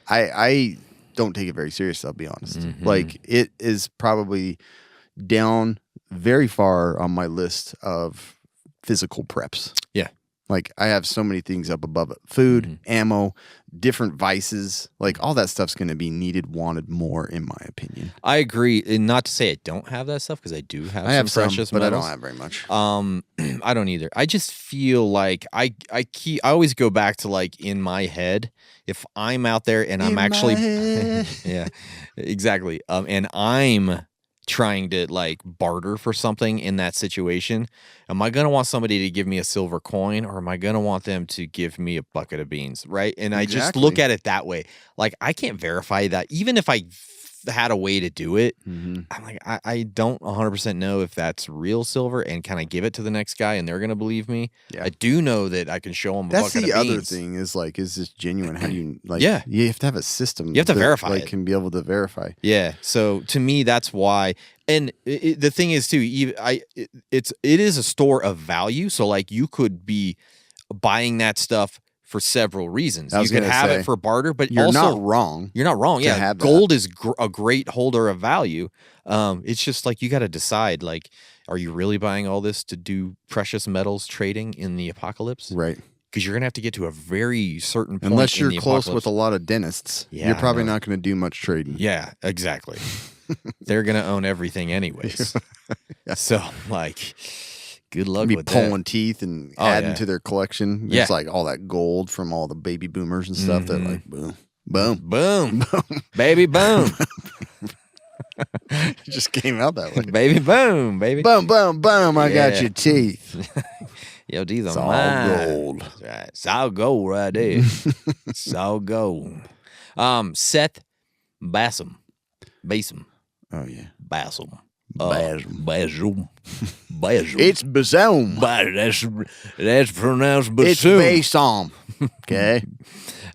I don't take it very serious, I'll be honest. Like, it is probably down very far on my list of physical preps. Yeah. Like, I have so many things up above it. Food, ammo, different vices. Like, all that stuff's going to be needed, wanted more, in my opinion. I agree. And not to say I don't have that stuff, because I do have some precious but metals. I don't have very much. I don't either. I just feel like I always go back to, like, in my head, if I'm out there and I'm actually yeah, exactly. And I'm trying to like barter for something in that situation, am I going to want somebody to give me a silver coin, or am I going to want them to give me a bucket of beans, right? And I just look at it that way. Like, I can't verify that. Even if I had a way to do it, I'm like, I don't 100% know if that's real silver, and can I give it to the next guy and they're going to believe me? Yeah. I do know that I can show them a bucket of beans. That's the other thing, is like, is this genuine? How do you, like, you have to have a system. You have to verify it. Can be able to verify. Yeah. So to me, that's why. And the thing is too, it is a store of value. So like, you could be buying that stuff for several reasons. You can have it for barter, but you're also not wrong. You're not wrong. Yeah, gold is a great holder of value. It's just like, you got to decide, like, are you really buying all this to do precious metals trading in the apocalypse? Right. Because you're going to have to get to a very certain point. Unless you're close with a lot of dentists, you're probably not going to do much trading. Yeah, exactly. They're going to own everything anyways. So, like, good luck with that. Pulling teeth and adding to their collection. It's like all that gold from all the baby boomers and stuff that, like, boom, boom, boom, baby boom. It just came out that way. Baby boom, baby. Boom, boom, boom. I got your teeth. Yo, these are it's all mine. gold. That's right. It's all gold right there. It's all gold. Seth Bassum. Oh, yeah. Bassum. Bassum. Basum. It's basum. But that's pronounced basum. It's basum. Okay.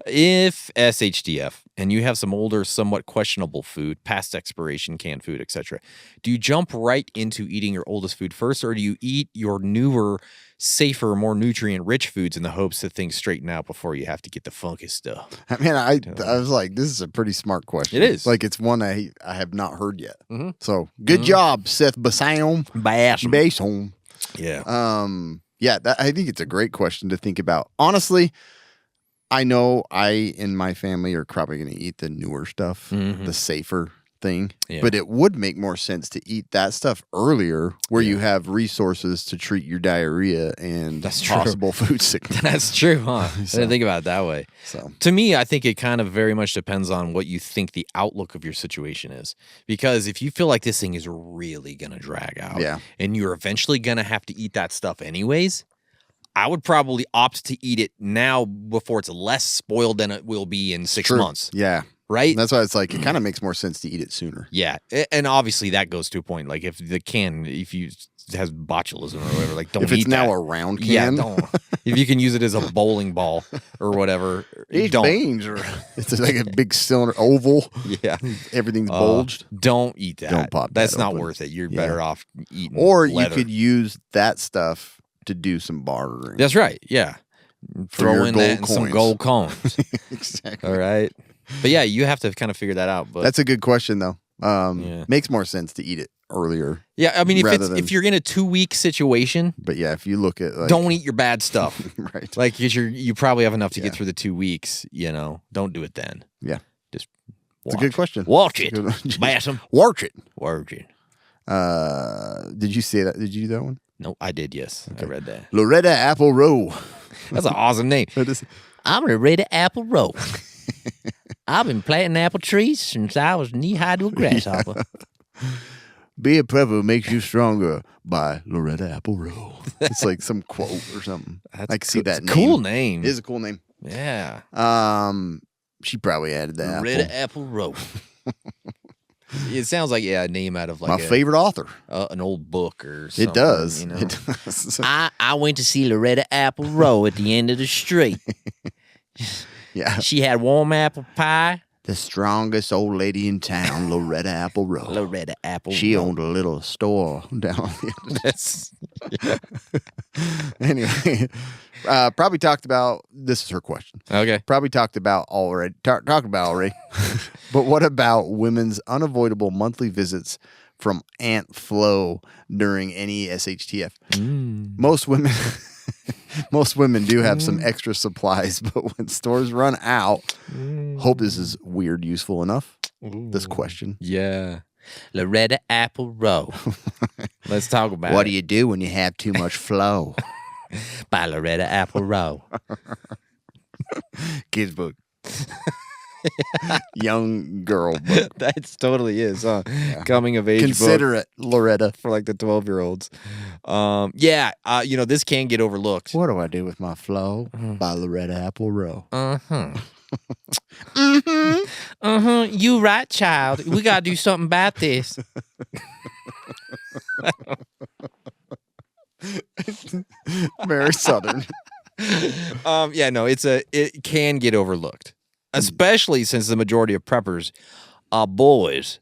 If SHDF and you have some older, somewhat questionable food, past expiration, canned food, etc., do you jump right into eating your oldest food first, or do you eat your newer, safer, more nutrient-rich foods in the hopes that things straighten out before you have to get the funky stuff? I mean, I was like, this is a pretty smart question. It is. Like, it's one I have not heard yet. Mm-hmm. So, good job, Seth Basum. Basum. Yeah. Yeah, I think it's a great question to think about. Honestly, I know I and my family are probably going to eat the newer stuff, the safer thing, but it would make more sense to eat that stuff earlier where you have resources to treat your diarrhea and possible food sickness. That's true, huh? I didn't think about it that way. So, to me, I think it kind of very much depends on what you think the outlook of your situation is. Because if you feel like this thing is really going to drag out and you're eventually going to have to eat that stuff anyways, I would probably opt to eat it now before it's less spoiled than it will be in 6 months. Yeah. Right? That's why it's like, it kind of makes more sense to eat it sooner. Yeah. And obviously that goes to a point. Like if the can, if you has botulism or whatever, like don't eat that. If it's now a round can. Yeah, don't. If you can use it as a bowling ball or whatever, don't. Beans it's like a big cylinder, oval. Yeah. Everything's bulged. Don't eat that. Don't pop that That's not open. worth it. You're better off eating Or leather. you could use that stuff to do some bartering. That's right. Yeah. Throw in that and some gold coins. Exactly. All right. But yeah, you have to kind of figure that out. But that's a good question, though. Makes more sense to eat it earlier. Yeah, I mean, if you're in a 2-week situation, but yeah, if you look at don't eat your bad stuff, right? Like because you probably have enough to get through the 2 weeks. You know, don't do it then. Yeah, just it's a good question. Watch it, Bassam. Watch it. Watch it. Did you say that? Did you do that one? No, I did. Yes, okay. I read that. Loretta Apple Row. That's an awesome name. I'm Loretta Apple Row. I've been planting apple trees since I was knee-high to a grasshopper. Be a prepper makes you stronger by Loretta Apple Row. It's like some quote or something. I can see that name. Cool name. It is a cool name. Yeah. She probably added that. Loretta Apple Row. It sounds like a name out of like my favorite author, an old book or something. It does. You know? It does. I went to see Loretta Apple Row at the end of the street. Yeah, she had warm apple pie. The strongest old lady in town, Loretta Apple Row. Loretta Apple. She Row. owned a little store down on the Anyway, probably talked about. This is her question. Okay. Probably talked about already. Talked about already. But what about women's unavoidable monthly visits from Aunt Flo during any SHTF? Most women do have some extra supplies, but when stores run out, hope this is weird useful enough. This question. Yeah. Loretta Apple Row. Let's talk about what do you do when you have too much flow? By Loretta Apple Row. Kids book. Young girl book. That totally is, huh? Yeah. Coming of age Consider book it, Loretta. For like the 12-year-olds. This can get overlooked. What do I do with my flow? By Loretta Apple Row. You right, child. We got to do something about this. Very Southern. It can get overlooked. Especially since the majority of preppers are boys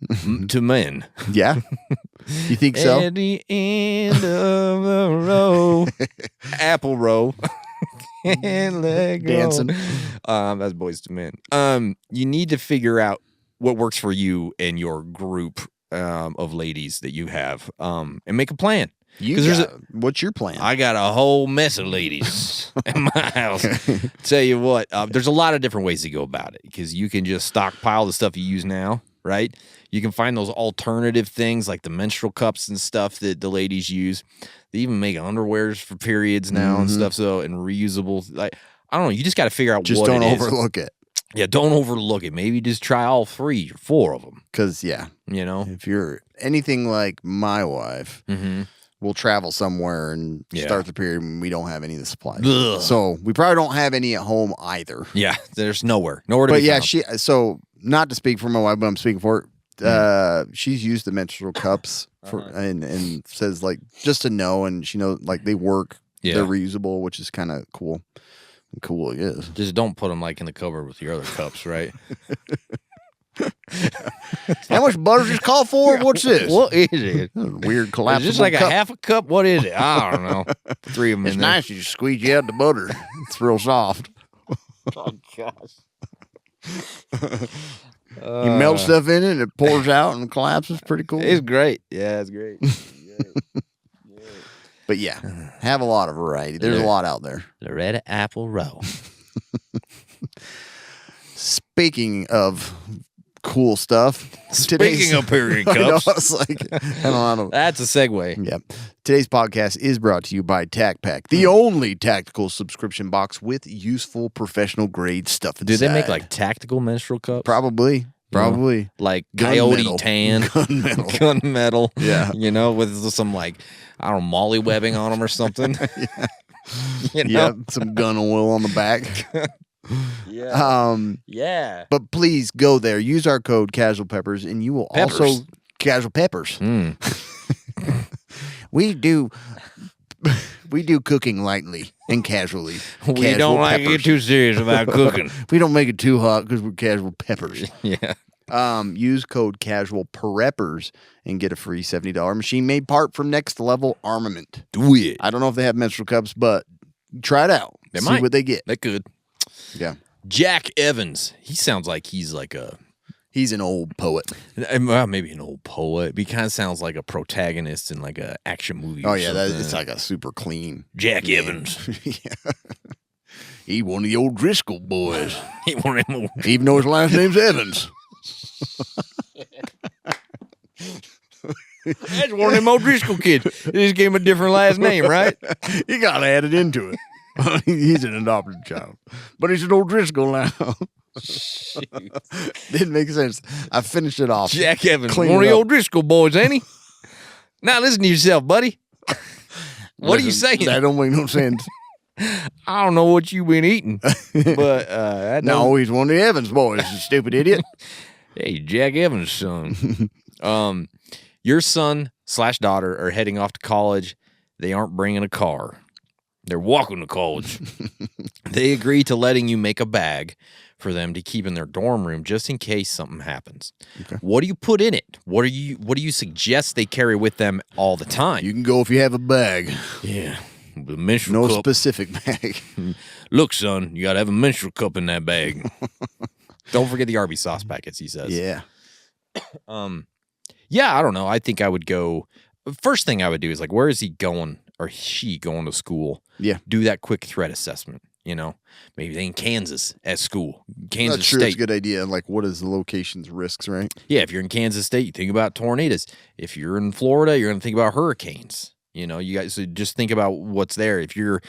to men. Yeah? You think so? At the end of the row. Apple Row. Can't let go. Dancing. That's boys to men. You need to figure out what works for you and your group of ladies that you have and make a plan. What's your plan? I got a whole mess of ladies in my house. Tell you what, there's a lot of different ways to go about it because you can just stockpile the stuff you use now, right? You can find those alternative things like the menstrual cups and stuff that the ladies use. They even make underwears for periods now and stuff, and reusable. Like I don't know, you just got to figure out just what don't it is. overlook it. Yeah, don't overlook it. Maybe just try all 3 or 4 of them. Because if you're anything like my wife. We'll travel somewhere and start the period when we don't have any of the supplies. Ugh. So we probably don't have any at home either. Yeah, there's nowhere to be found. So not to speak for my wife, but I'm speaking for her. she's used the menstrual cups for and says like just to know, and she knows like they work. Yeah. They're reusable, which is kind of cool. Cool, it is. Just don't put them like in the cupboard with your other cups, right? How much butter just call for? What's this? What is it? Weird collapsible. Is this like cup. a half a cup? What is it? I don't know. 3 of them. It's in there. nice. You just squeeze you out the butter. It's real soft. Oh gosh. You melt stuff in it, and it pours out and collapses. Pretty cool. It's great. Yeah, it's great. But yeah, have a lot of variety. There's a lot out there. Loretta Apple Row. Speaking of cool stuff. Speaking of period cups. I was like, I don't know. That's a segue. Yeah. Today's podcast is brought to you by TacPack, the only tactical subscription box with useful professional grade stuff inside. Do they make like tactical menstrual cups? Probably. Like Gunmetal. Coyote Tan. Gunmetal. Gunmetal. Yeah. You know, with some like, I don't know, molly webbing on them or something. Yeah. You know? Yeah. Some gun oil on the back. Yeah. Yeah. But please go there. Use our code Casual Peppers, and you will also Casual Peppers. We do cooking lightly and casually. We Casual don't like to peppers. get too serious about cooking. We don't make it too hot because we're Casual Peppers. Yeah. Use code Casual Preppers and get a free $70 machine-made part from Next Level Armament. Do it. I don't know if they have menstrual cups, but try it out. They See might. what they get. They could. Yeah. Jack Evans. He sounds like he's like a... He's an old poet. Well, maybe an old poet. But he kind of sounds like a protagonist in like a action movie. Oh, or yeah. something. It's like a super clean. Jack Evans. Yeah. He one of the old Driscoll boys. He wanted more. Even though his last name's Evans. That's one of them old Driscoll kids. They just gave him a different last name, right? You got to add it into it. He's an adopted child. But he's an old Driscoll now. Didn't make sense. I finished it off. Jack Evans, Clean one of it the up. old Driscoll boys, ain't he? Now listen to yourself, buddy. What are you saying? That don't make no sense. I don't know what you've been eating, but that No, don't- he's one of the Evans boys, you stupid idiot. Hey, Jack Evans' son. Your son/daughter are heading off to college. They aren't bringing a car. They're walking to college. They agree to letting you make a bag for them to keep in their dorm room just in case something happens. Okay. What do you put in it? What do you suggest they carry with them all the time? You can go if you have a bag. Yeah. The menstrual No cup. specific bag. Look, son, you got to have a menstrual cup in that bag. Don't forget the Arby's sauce packets, he says. Yeah. Yeah, I don't know. I think I would go. First thing I would do is like, where is he going or she going to school? Yeah. Do that quick threat assessment. You know, maybe they in Kansas at school, Kansas Not sure State. it's a good idea. Like, what is the location's risks, right? Yeah, if you're in Kansas State, you think about tornadoes. If you're in Florida, you're going to think about hurricanes. You know, you guys so just think about what's there. If you're,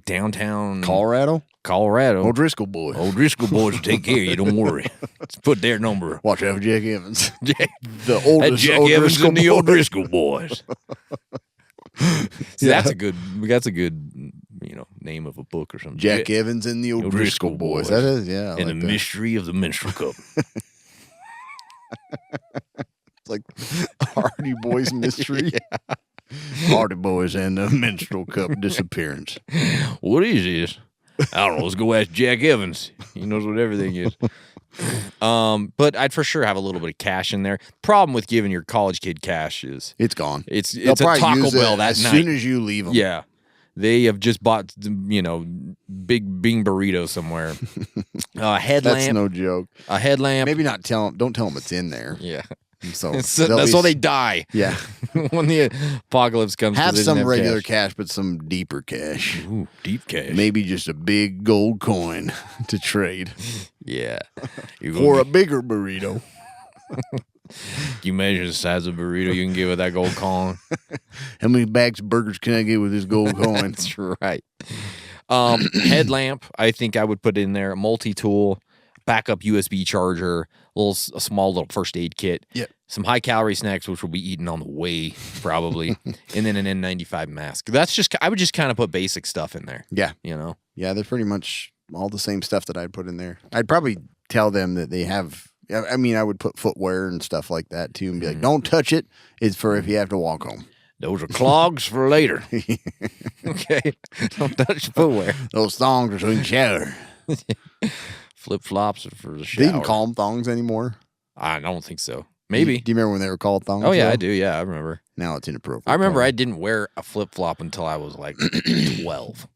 downtown Colorado? Colorado, Driscoll boys. old Driscoll boys will take care of you. Don't worry. Just put their number. Watch out for Jack Evans. Jack, The oldest Jack old Evans Driscoll and the old boy. Driscoll boys. See, Yeah. that's a good name of a book or something. Jack Evans and the old Driscoll boys. That is, yeah. I And like the that. mystery of the menstrual cup. It's like Hardy Boys mystery. Hardy Boys and the menstrual cup disappearance. What is this? I don't know. Let's go ask Jack Evans. He knows what everything is. But I'd for sure have a little bit of cash in there. Problem with giving your college kid cash is It's gone. it's They'll a probably Taco use Bell it that as night. soon as you leave them. Yeah. They have just bought, big bean burrito somewhere. A headlamp. That's no joke. A headlamp. Maybe not tell them. Don't tell them it's in there. Yeah. So That's they'll so be- they die Yeah. when the apocalypse comes. 'cause Have they didn't some regular cash. cash, but some deeper cash. Ooh, deep cash. Maybe just a big gold coin to trade Yeah. You're for gonna a bigger burrito. you measure the size of a burrito you can get with that gold coin. How many bags of burgers can I get with this gold coin? That's right. Headlamp, I think I would put in there. A multi-tool, backup USB charger, a small little first aid kit. Yep. Some high-calorie snacks, which will be eaten on the way, probably. And then an N95 mask. I would just kind of put basic stuff in there. Yeah. You know? Yeah, they're pretty much all the same stuff that I'd put in there. I'd probably tell them that they have I mean, I would put footwear and stuff like that too, and be like, "Don't touch it. It's for if you have to walk home." Those are clogs for later. Okay, don't touch your footwear. Those thongs are so you can shower. Flip flops are for the shower. They didn't call them thongs anymore. I don't think so. Maybe. Do you remember when they were called thongs? Oh yeah, though? I do. Yeah, I remember. Now it's inappropriate. I remember I didn't wear a flip flop until I was like 12.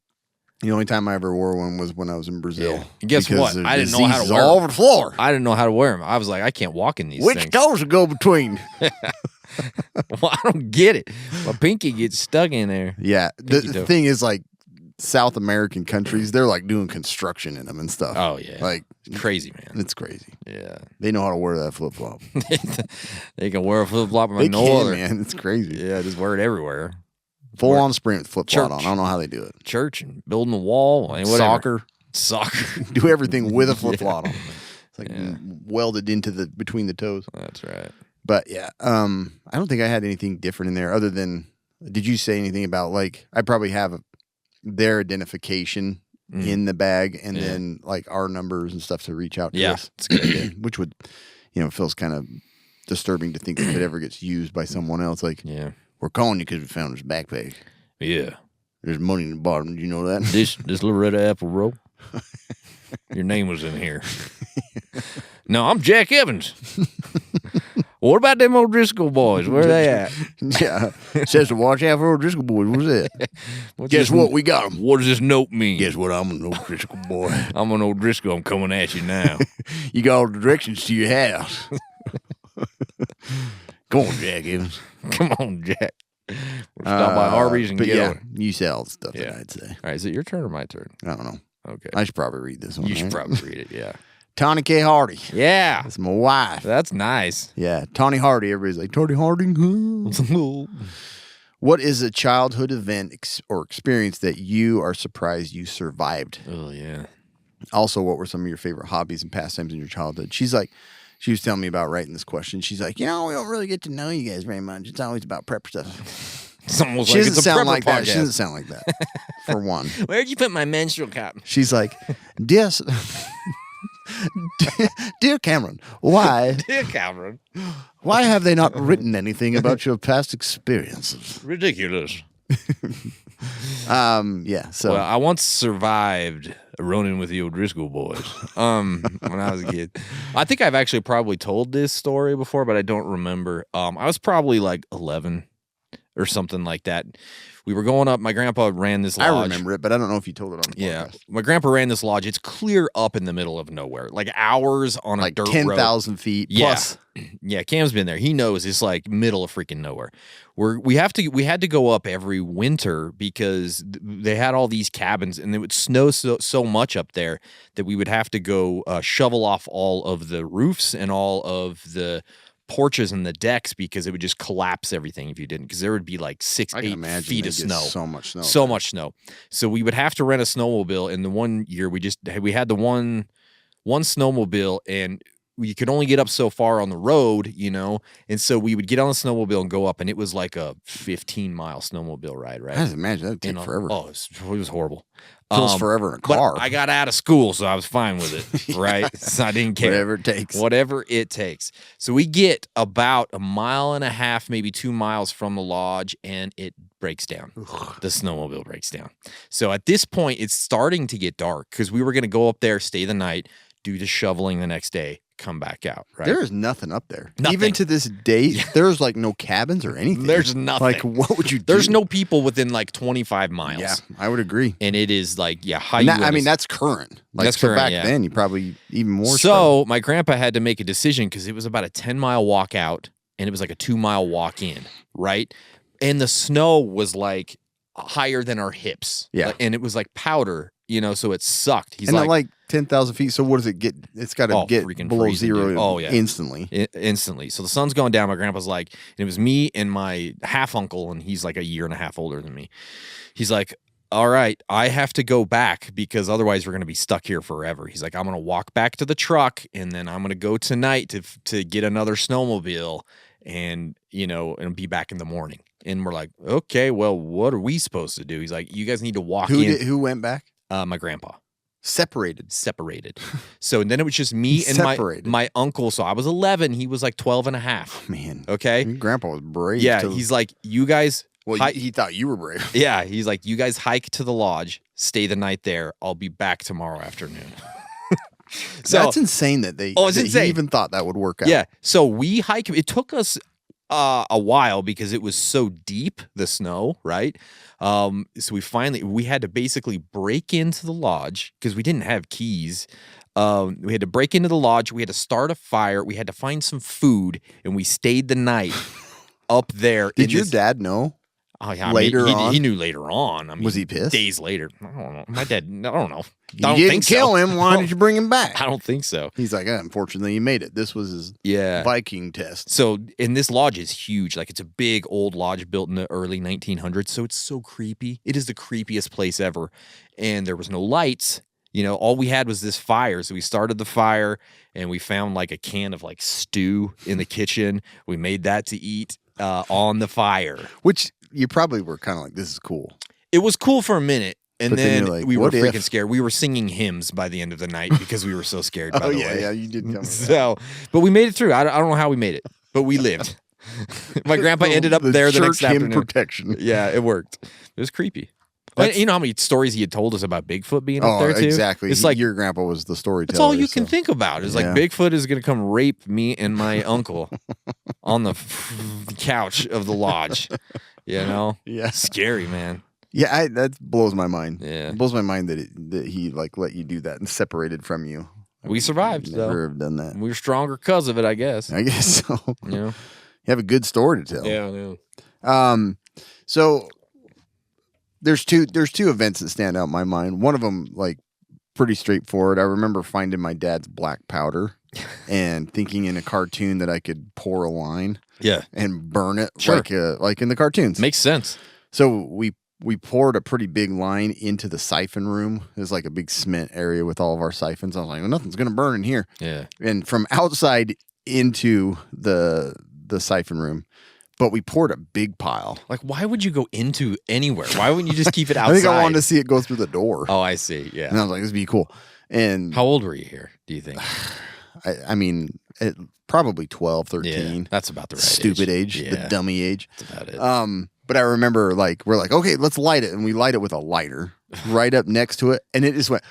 The only time I ever wore one was when I was in Brazil. Yeah. And guess because what? I didn't know how to wear all them. over the floor. I didn't know how to wear them. I was like, I can't walk in these Which things. toes to go between? Well, I don't get it. My pinky gets stuck in there. Yeah. The toe. thing is, like, South American countries, they're like doing construction in them and stuff. Oh, yeah. Like, It's crazy, man. it's crazy. Yeah. They know how to wear that flip flop. They can wear a flip flop They like no can, other. man. It's crazy. Yeah, just wear it everywhere. Full on sprint with flip flop Church. on. I don't know how they do it. Church and building a wall. I mean, whatever. Soccer. Do everything with a flip flop on. It's like welded into between the toes. That's right. But yeah, I don't think I had anything different in there other than, did you say anything about, like, I probably have their identification in the bag and then like our numbers and stuff to reach out to us. That's a good idea. Which would, feels kind of disturbing to think if it ever gets used by someone else. Like, we're calling you because we found this backpack. Yeah. There's money in the bottom. Did you know that? This Loretta apple roll. Your name was in here. No, I'm Jack Evans. What about them O'Driscoll boys? Where are they at? Yeah. Says to watch out for O'Driscoll boys. What's that? Guess what? We got them. What does this note mean? Guess what? I'm an O'Driscoll boy. I'm an O'Driscoll. I'm coming at you now. You got all the directions to your house. Come on, Jack Evans. Come on, Jack. We'll stop by Arby's and get on. You say all the stuff that I'd say. All right, is it your turn or my turn? I don't know. Okay. I should probably read this one. You should right? probably read it, yeah. Tawny K. Hardy. Yeah. That's my wife. That's nice. Yeah. Tawny Hardy. Everybody's like, Tawny Hardy. What is a childhood event or experience that you are surprised you survived? Oh, yeah. Also, what were some of your favorite hobbies and pastimes in your childhood? She was telling me about writing this question. She's like, we don't really get to know you guys very much. It's always about prep stuff. It's almost She like doesn't it's a sound prepper like that. podcast. She doesn't sound like that, for one. Where'd you put my menstrual cup? She's like, Dear Cameron, why Dear Cameron. why have they not written anything about your past experiences? Ridiculous. Yeah. So Well, I once survived running with the O'Driscoll boys when I was a kid. I think I've actually probably told this story before, but I don't remember. I was probably like 11 or something like that. We were going up. My grandpa ran this lodge. I remember it, but I don't know if you told it on the Yeah. podcast. My grandpa ran this lodge. It's clear up in the middle of nowhere, like hours on a Like dirt road. 10,000 feet plus. Yeah, Cam's been there. He knows it's like middle of freaking nowhere. We had to go up every winter because they had all these cabins and it would snow so much up there that we would have to go shovel off all of the roofs and all of the porches and the decks because it would just collapse everything if you didn't, because there would be like 6-8 feet of snow. So much snow. So much snow. So we would have to rent a snowmobile. And the one year we had the one snowmobile and you could only get up so far on the road, and so we would get on the snowmobile and go up, and it was like a 15-mile snowmobile ride, right? I just imagine that would take forever. Oh, it was horrible. Feels forever in a car. But I got out of school, so I was fine with it, right? So I didn't care. Whatever it takes. So we get about 1.5 miles, maybe 2 miles from the lodge, and it breaks down. The snowmobile breaks down. So at this point, it's starting to get dark because we were going to go up there, stay the night, do the shoveling the next day, come back out, right? There is nothing up there. Nothing. Even to this day, there's like no cabins or anything. There's nothing. Like, what would you do? There's no people within like 25 miles. Yeah, I would agree. And it is like, that's current. Like, that's so current, back yeah. then, you probably even more. So my grandpa had to make a decision because it was about a 10-mile walk out and it was like a 2-mile walk in, right? And the snow was like higher than our hips. Yeah. And it was like powder, so it sucked. He's and like, like 10,000 feet. So what does it get? It's got to get freaking below freezing, zero dude. Oh, yeah. instantly. Instantly. So the sun's going down. My grandpa's like, and it was me and my half uncle, and he's like 1.5 years older than me. He's like, all right, I have to go back because otherwise we're going to be stuck here forever. He's like, I'm going to walk back to the truck and then I'm going to go tonight to get another snowmobile and, and be back in the morning. And we're like, okay, well, what are we supposed to do? He's like, you guys need to walk in. Who went back? My grandpa. Separated. So then it was just me and my uncle. So I was 11. He was like 12 and a half. Man. Okay. Your grandpa was brave. Yeah. too. He's like, you guys. Well, he thought you were brave. Yeah. He's like, you guys hike to the lodge, stay the night there. I'll be back tomorrow afternoon. So that's insane that it's insane. He even thought that would work out. Yeah. So we hike. It took us a while because it was so deep, the snow, right? So we had to basically break into the lodge because we didn't have keys. We had to break into the lodge. We had to start a fire. We had to find some food, and we stayed the night up there. Did your dad know? Oh yeah, later on? He knew later on. I mean, was he pissed? Days later. I don't know. My dad, I don't know. You didn't kill him. Why did you bring him back? I don't think so. He's like, unfortunately, he made it. This was his Viking test. So, and this lodge is huge. Like, it's a big old lodge built in the early 1900s. So it's so creepy. It is the creepiest place ever. And there was no lights. You know, all we had was this fire. So we started the fire, and we found like a can of like stew in the kitchen. We made that to eat on the fire. Which you probably were kind of like, this is cool. It was cool for a minute. And then like, we were freaking scared. We were singing hymns by the end of the night because we were so scared. By the way. Yeah, you did come. So, but we made it through. I don't know how we made it, but we lived. My grandpa ended up there the next afternoon. Protection. Yeah, it worked. It was creepy. You know how many stories he had told us about Bigfoot being up there too? Exactly. It's like your grandpa was the storyteller. That's all you can think about. Is like Bigfoot is going to come rape me and my uncle on the couch of the lodge. You know? Yeah. Scary, man. Yeah, that blows my mind. Yeah, it blows my mind that he like let you do that and separated from you. We survived. Never have done that. We were stronger because of it, I guess. I guess so. You know, you have a good story to tell. Yeah. So there's two events that stand out in my mind. One of them, like, pretty straightforward. I remember finding my dad's black powder and thinking in a cartoon that I could pour a line, and burn it like in the cartoons. Makes sense. So we poured a pretty big line into the siphon room. It was like a big cement area with all of our siphons. I was like, well, nothing's going to burn in here. Yeah. And from outside into the siphon room, but we poured a big pile. Like, why would you go into anywhere? Why wouldn't you just keep it outside? I think I wanted to see it go through the door. Oh, I see. Yeah. And I was like, this would be cool. And how old were you here, do you think? I mean, probably 12, 13. Yeah, that's about the right stupid age. Yeah. The dummy age. That's about it. But I remember, like, we're like, okay, let's light it. And we light it with a lighter right up next to it. And it just went,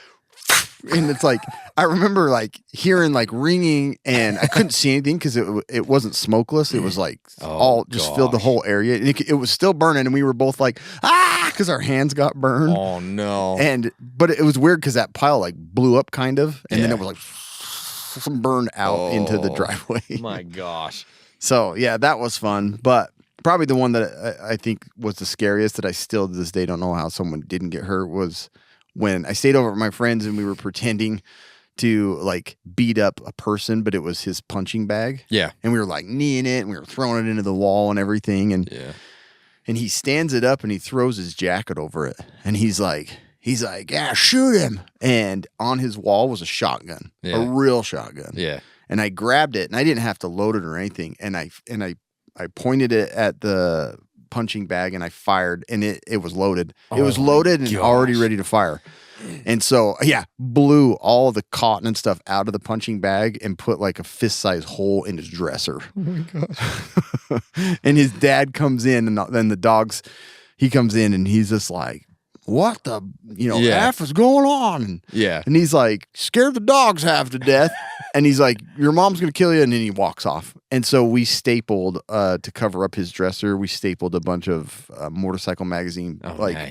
and it's like, I remember, like, hearing, like, ringing, and I couldn't see anything because it wasn't smokeless. It was, like, filled the whole area. And it was still burning, and we were both like, because our hands got burned. Oh, no. But it was weird because that pile, like, blew up kind of, and then it was, like, some burned out into the driveway. My gosh. So, yeah, that was fun. But probably the one that I think was the scariest that I still to this day don't know how someone didn't get hurt was when I stayed over at my friend's and we were pretending to like beat up a person, but it was his punching bag. Yeah. And we were like kneeing it and we were throwing it into the wall and everything. And he stands it up and he throws his jacket over it. And he's like, yeah, shoot him. And on his wall was a shotgun, a real shotgun. Yeah. And I grabbed it and I didn't have to load it or anything. And I pointed it at the punching bag and I fired and it was loaded. It was loaded and already ready to fire. And so, blew all of the cotton and stuff out of the punching bag and put like a fist-sized hole in his dresser. Oh my gosh. And his dad comes in and then the dogs, he comes in and he's just like, what the, F is going on? And he's like, scared the dogs half to death. And he's like, your mom's going to kill you. And then he walks off. And so we stapled, to cover up his dresser, we stapled a bunch of motorcycle magazine,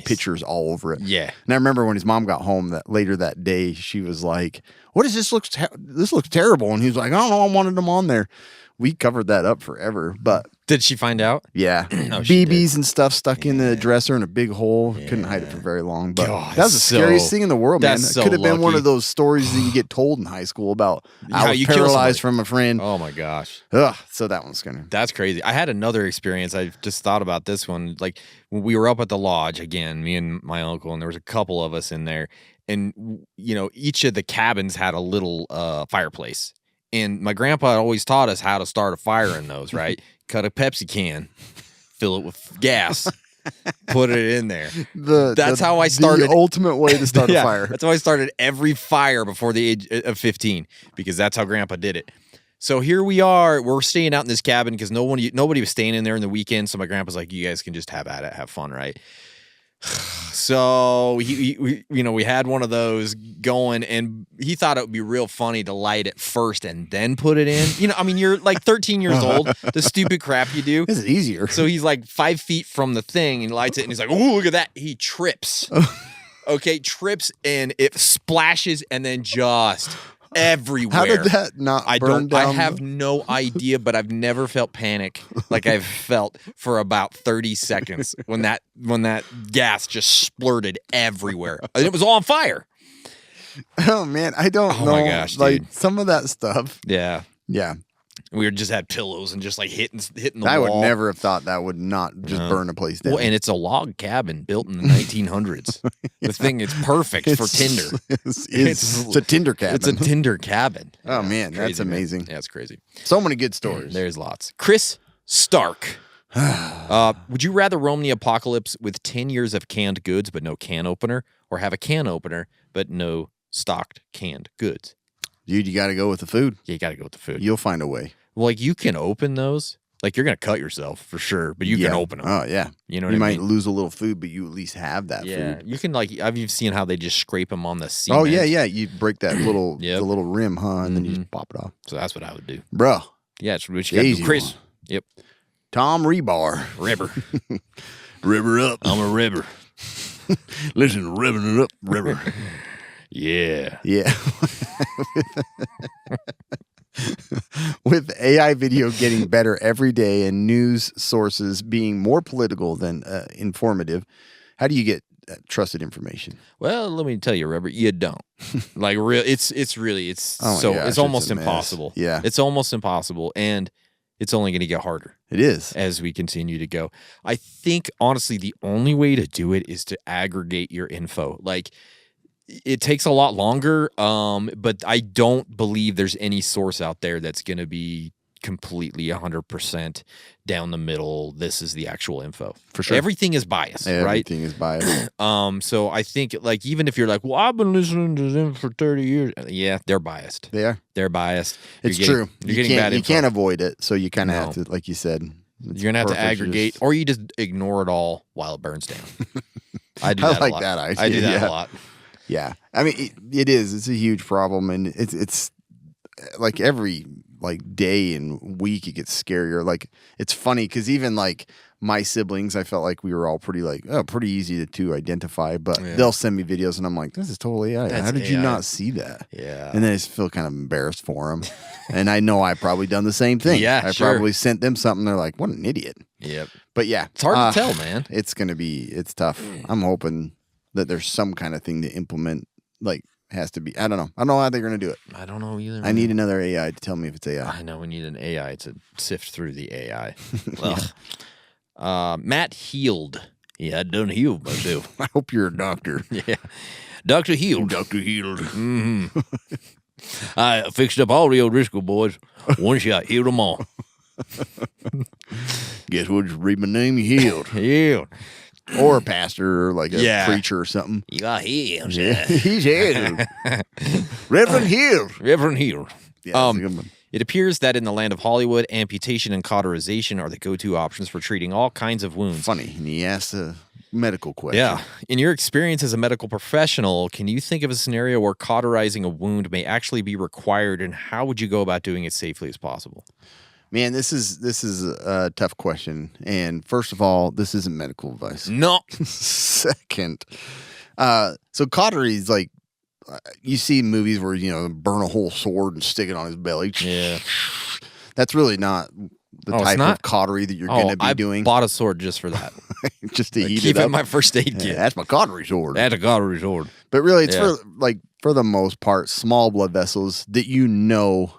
pictures all over it. Yeah. And I remember when his mom got home later that day, she was like, what is this? This looks terrible. And he was like, I don't know. I wanted them on there. We covered that up forever, but did she find out? Yeah, BBs and stuff stuck in the dresser in a big hole. Couldn't hide it for very long, but that was the scariest thing in the world, man. It could have been one of those stories that you get told in high school about I was paralyzed from a friend. Oh my gosh! Ugh, so that one's gonna. That's crazy. I had another experience. I just thought about this one. Like when we were up at the lodge again, me and my uncle, and there was a couple of us in there, and each of the cabins had a little fireplace. And my grandpa had always taught us how to start a fire in those, right? Cut a Pepsi can, fill it with gas, Put it in there. That's how I started. The ultimate way to start a Yeah, fire. that's how I started every fire before the age of 15, because that's how Grandpa did it. So here we are. We're staying out in this cabin because nobody was staying in there in the weekend. So my grandpa's like, you guys can just have at it, have fun, right? So we had one of those going, and he thought it would be real funny to light it first and then put it in. You're like 13 years old. The stupid crap you do. This is easier. So he's like 5 feet from the thing and lights it, and he's like, "Oh, look at that!" He trips. Okay, trips, and it splashes, and then just everywhere. How did that not burn down? I have no idea, but I've never felt panic like I've felt for about 30 seconds when that gas just splurted everywhere. And it was all on fire. Oh man, I don't know. Oh my gosh, like dude. Some of that stuff. Yeah. We just had pillows and just like hitting the wall. I would never have thought that would not just burn a place down. Well, and it's a log cabin built in the 1900s. Yeah. The thing is perfect for tinder. It's a tinder cabin. It's a tinder cabin. Oh man, crazy, that's amazing. Man. Yeah, it's crazy. So many good stories. There's lots. Chris Stark. Would you rather roam the apocalypse with 10 years of canned goods but no can opener, or have a can opener but no stocked canned goods? Dude, you got to go with the food. Yeah, you got to go with the food. You'll find a way. Well, like, you can open those. Like, you're going to cut yourself for sure, but you can open them. Oh, yeah. You know what I mean? You might mean? lose a little food, but you at least have that food. You can, like, I've seen how they just scrape them on the cement. Oh, yeah. You break that little the little rim, huh? And then you just pop it off. So that's what I would do. Bro. Yeah, it's what you got to do. Chris. One. Yep. Tom Rebar. Ribber. Ribber up. I'm a ribber. Listen, ribbing it up, Ribber. Yeah. Yeah. With AI video getting better every day and news sources being more political than informative, how do you get trusted information? Well, let me tell you, Rubber, you don't. Like, it's almost impossible. Yeah. It's almost impossible, and it's only going to get harder. It is. As we continue to go. I think, honestly, the only way to do it is to aggregate your info. Like, it takes a lot longer, but I don't believe there's any source out there that's going to be completely 100% down the middle. This is the actual info. For sure. Everything is biased, right? Everything is biased. So I think, like, even if you're like, well, I've been listening to them for 30 years. Yeah, they're biased. They are. They're biased. It's true. You're getting bad info. You can't avoid it, so you kind of have to, like you said. You're going to have to aggregate, or you just ignore it all while it burns down. I do that like a lot. that idea. I do that a lot. Yeah. I mean, it is. It's a huge problem, and it's like every day and week it gets scarier. Like, it's funny because even like my siblings, I felt like we were all pretty easy to identify, but they'll send me videos and I'm like, this is totally AI. How did you not see that? Yeah. And then I just feel kind of embarrassed for them. And I know I've probably done the same thing. Yeah, I probably sent them something. They're like, what an idiot. Yep. But yeah. It's hard to tell, man. It's tough. I'm hoping that there's some kind of thing to implement, like, has to be. I don't know. I don't know how they're going to do it. I don't know either. I need another AI to tell me if it's AI. I know we need an AI to sift through the AI. Matt Healed. Yeah, I done healed myself. I hope you're a doctor. Yeah. Dr. Healed. Dr. Healed. Mm-hmm. I fixed up all the O'Driscoll boys. One shot, healed them all. Guess what? Just read my name, you healed. Healed. Or a pastor or like a preacher or something. You got healed. Yeah. He's healed. Reverend Healed. Reverend Healed. Yeah, that's a good one. It appears that in the land of Hollywood, amputation and cauterization are the go-to options for treating all kinds of wounds. Funny. And he asked a medical question. Yeah. In your experience as a medical professional, can you think of a scenario where cauterizing a wound may actually be required, and how would you go about doing it safely as possible? Man, this is a tough question. And first of all, this isn't medical advice. No. Second, so cautery is like, you see movies where, burn a whole sword and stick it on his belly. Yeah. That's really not the type of cautery that you're going to be doing. I bought a sword just for that. Just to heat keep it up. in my first aid kit. That's my cautery sword. That's a cautery sword. But really, it's for the most part, small blood vessels that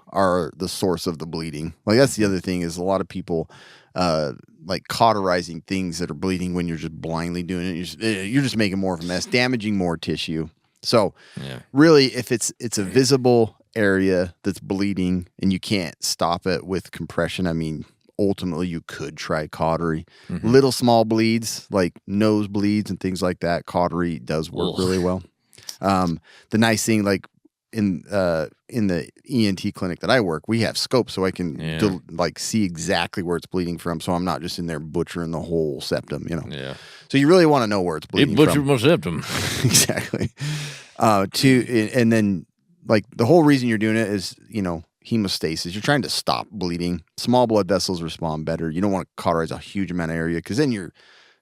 are the source of the bleeding. Like, that's the other thing is a lot of people like cauterizing things that are bleeding when you're just blindly doing it. You're just making more of a mess, damaging more tissue. So really, if it's a visible area that's bleeding and you can't stop it with compression, I mean, ultimately you could try cautery. Little small bleeds like nose bleeds and things like that, cautery does work really well. The nice thing, like in the ENT clinic that I work, we have scopes so I can like see exactly where it's bleeding from, so I'm not just in there butchering the whole septum, you know. Yeah. So you really want to know where it's bleeding from. Butchered my septum. Exactly. And then like the whole reason you're doing it is, you know, hemostasis. You're trying to stop bleeding. Small blood vessels respond better. You don't want to cauterize a huge amount of area because then you're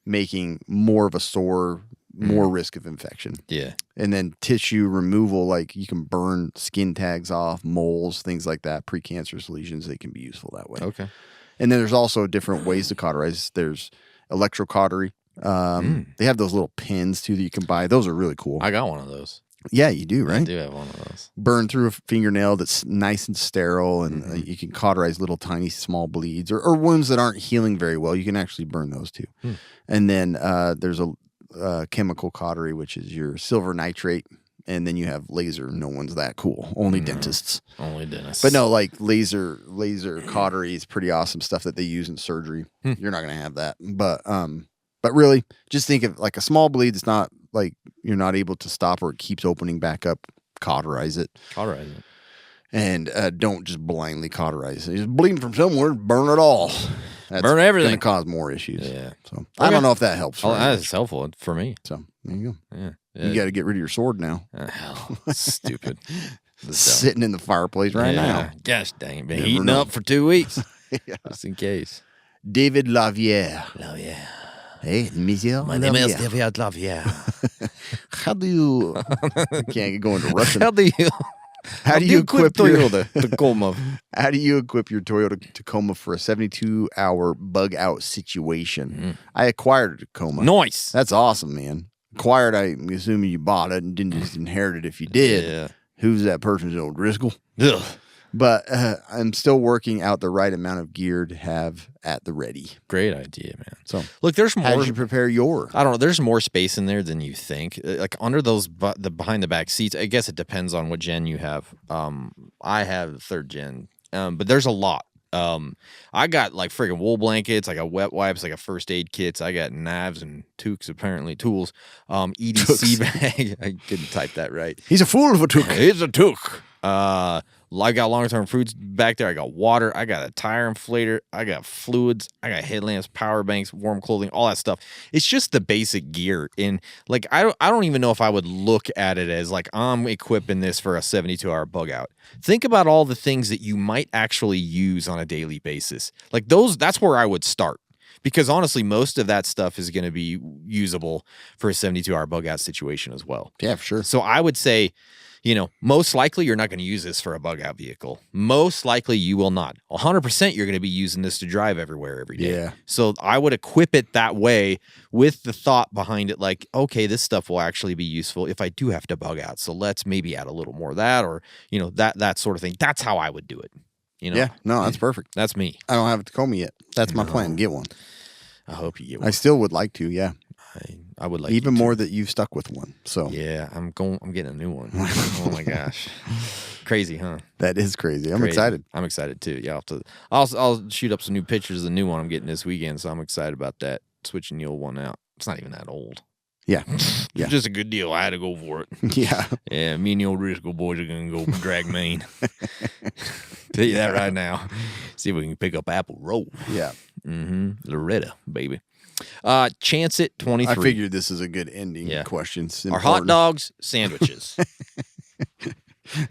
making more of a sore, more risk of infection. Yeah. And then tissue removal, like you can burn skin tags off, moles, things like that, precancerous lesions, they can be useful that way. Okay. And then there's also different ways to cauterize. There's electrocautery. They have those little pins too that you can buy. Those are really cool. I got one of those. Yeah, you do, right? I do have one of those. Burn through a fingernail that's nice and sterile, and you can cauterize little tiny small bleeds or wounds that aren't healing very well. You can actually burn those too. And then there's a chemical cautery, which is your silver nitrate, and then you have laser. No one's that cool. Only dentists. Only dentists. But no, like laser cautery is pretty awesome stuff that they use in surgery. You're not going to have that. But really, just think of like a small bleed. It's not like you're not able to stop or it keeps opening back up. Cauterize it. Cauterize it. And don't just blindly cauterize it. It's bleeding from somewhere, burn it all. That's burn everything. Going to cause more issues. Yeah. So I don't know if that helps. That's helpful for me. So there you go. Yeah. You got to get rid of your sword now. Hell, stupid. Sitting in the fireplace right now. Gosh dang it. Been heating up for 2 weeks. Just in case. David Lavier. Hey, monsieur. My name is David Lavier. How do you... I can't go into Russian. How do you equip your Tacoma? How do you equip your Toyota Tacoma for a 72-hour bug-out situation? I acquired a Tacoma. Nice. That's awesome, man. Acquired, I'm assuming you bought it and didn't just inherit it if you did. Yeah. Who's that person's old Driscoll? Ugh. But I'm still working out the right amount of gear to have at the ready. Great idea, man. So, look, there's more. How did you prepare your? I don't know. There's more space in there than you think. Like under those, the behind the back seats. I guess it depends on what gen you have. I have third gen, but there's a lot. I got like friggin' wool blankets. I got wet wipes. I got first aid kits. I got knives and tools. Apparently tools. EDC bag. I couldn't type that right. He's a fool of a took. He's a took. I got long-term fruits back there. I got water. I got a tire inflator. I got fluids. I got headlamps, power banks, warm clothing, all that stuff. It's just the basic gear. And like, I don't even know if I would look at it as like, I'm equipping this for a 72-hour bug out. Think about all the things that you might actually use on a daily basis. Like that's where I would start. Because honestly, most of that stuff is going to be usable for a 72-hour bug out situation as well. Yeah, for sure. So I would say, you know, most likely you're not going to use this for a bug out vehicle. Most likely you will not. 100% you're going to be using this to drive everywhere every day. Yeah. So I would equip it that way with the thought behind it like, okay, this stuff will actually be useful if I do have to bug out. So let's maybe add a little more of that or, you know, that sort of thing. That's how I would do it. You know? Yeah, no, that's perfect. That's me. I don't have a Tacoma yet. That's my plan. Get one. I hope you get one. I still would like to, yeah. I would like even more that you've stuck with one. So yeah, I'm getting a new one. Oh my gosh, crazy, huh? That is crazy. I'm excited. I'm excited too. Yeah, I'll shoot up some new pictures of the new one I'm getting this weekend. So I'm excited about that. Switching the old one out. It's not even that old. Yeah, yeah. It's just a good deal. I had to go for it. Yeah, yeah. Me and the old Driscoll boys are gonna go drag Maine. Tell you that right now. See if we can pick up Apple Road. Yeah. Loretta, baby. Chance It 23. I figured this is a good ending question. Are hot dogs sandwiches?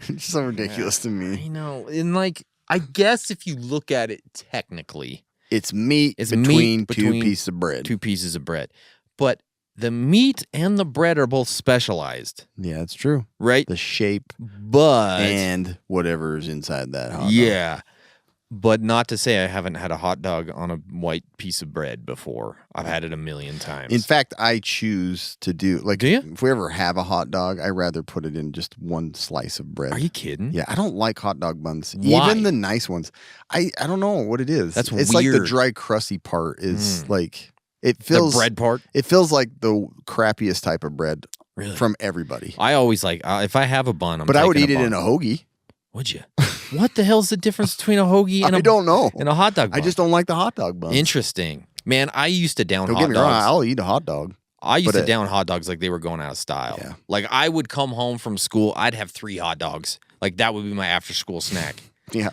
It's so ridiculous to me. I know. And like, I guess if you look at it technically, it's meat between two pieces of bread. Two pieces of bread. But the meat and the bread are both specialized. Yeah, that's true. Right? The shape. But. And whatever's inside that hot dog. Yeah. But not to say I haven't had a hot dog on a white piece of bread before. I've had it a million times. In fact, I choose to do do you? If we ever have a hot dog, I rather put it in just one slice of bread. Are you kidding? Yeah, I don't like hot dog buns. Why? Even the nice ones. I don't know what it is. It's weird. Like the dry crusty part is like it feels the bread part. It feels like the crappiest type of bread from everybody. I always like if I have a bun, I would eat it in a hoagie. Would you? What the hell's the difference between a hoagie and I don't know. and a hot dog bun? I just don't like the hot dog buns. Interesting. Man, I used to down Don't hot get me wrong. dogs. I'll eat a hot dog. I used to down hot dogs like they were going out of style. Yeah. Like I would come home from school, I'd have 3 hot dogs. Like that would be my after school snack. Yeah.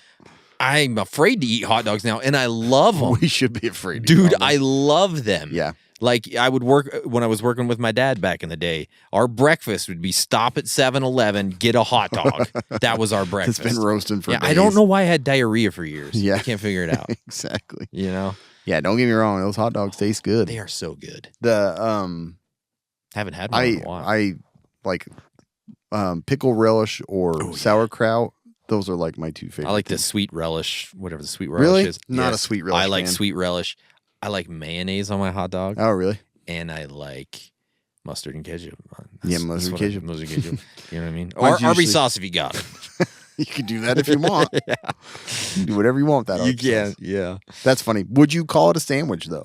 I'm afraid to eat hot dogs now, and I love them. We should be afraid. Dude, I love them. Yeah. Like I would work when I was working with my dad back in the day. Our breakfast would be stop at 7-Eleven, get a hot dog. That was our breakfast. It's been roasting for days. I don't know why I had diarrhea for years. Yeah. I can't figure it out. Exactly. You know? Yeah, don't get me wrong. Those hot dogs taste good. They are so good. The Haven't had one in a while. I like pickle relish or sauerkraut. Those are like my 2 favorite. I like the things. sweet relish, whatever the sweet relish Really? is. Not a sweet relish I like fan. sweet relish. I like mayonnaise on my hot dog. Oh, really? And I like mustard and ketchup. Mustard and ketchup. Mustard and ketchup. You know what I mean? Mine's Or Arby's usually- sauce if you got it. You can do that if you want. You can do whatever you want with that. You Arby's can, sauce. yeah. That's funny. Would you call it a sandwich though?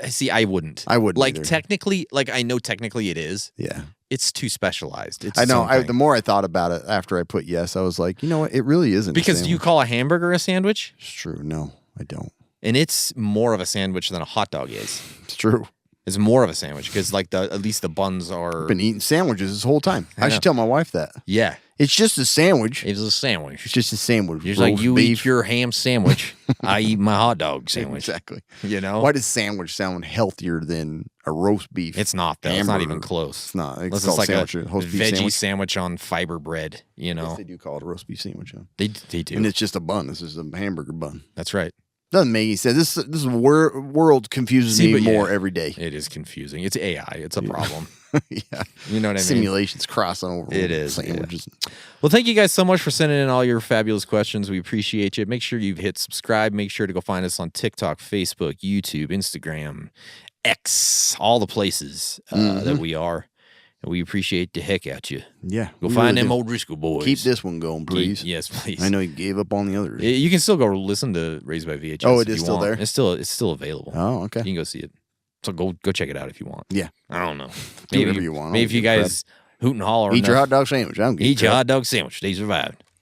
See. I wouldn't. I wouldn't Like either. technically, like I know technically it is. Yeah. It's too specialized. It's I its know. own thing. The more I thought about it after I put yes, I was like, you know what? It really isn't. Because a do you sandwich. call a hamburger a sandwich? It's true. No, I don't. And it's more of a sandwich than a hot dog is. It's true. It's more of a sandwich because like at least the buns are. I've been eating sandwiches this whole time. I I know. should tell my wife that. Yeah, It's just a sandwich. it's a sandwich. It's just a sandwich. Just like Roast you beef. eat your ham sandwich, I eat my hot dog sandwich. Exactly. You know, Why does sandwich sound healthier than a roast beef? it's not though. It's not even hamburger? close. It's not. It's Unless called it's like sandwich, a roast beef veggie sandwich. sandwich on fiber bread. You know, Yes, they do call it a roast beef sandwich. Huh? they do. And it's just a bun. This is a hamburger bun. That's right. Doesn't make any sense. This world confuses See, me but yeah. more every day. It is confusing. It's AI. It's a problem. Yeah. You know what I mean? Simulations crossing over. It is, yeah. Sandwiches. Well, thank you guys so much for sending in all your fabulous questions. We appreciate you. Make sure you hit subscribe. Make sure to go find us on TikTok, Facebook, YouTube, Instagram, X, all the places that we are. And we appreciate the heck out you. Yeah. Go we find really them do. old Driscoll boys. Keep this one going, please. Yes, please. I know you gave up on the others. You can still go listen to Raised by VHS. Oh, it if is you still want. there? It's still available. Oh, okay. You can go see it. So go check it out if you want. Yeah. I don't know. Do whatever you want. I Maybe don't if you give a guys hoot and holler Eat your enough, hot dog sandwich. I don't give a eat your crap. hot dog sandwich. They survived.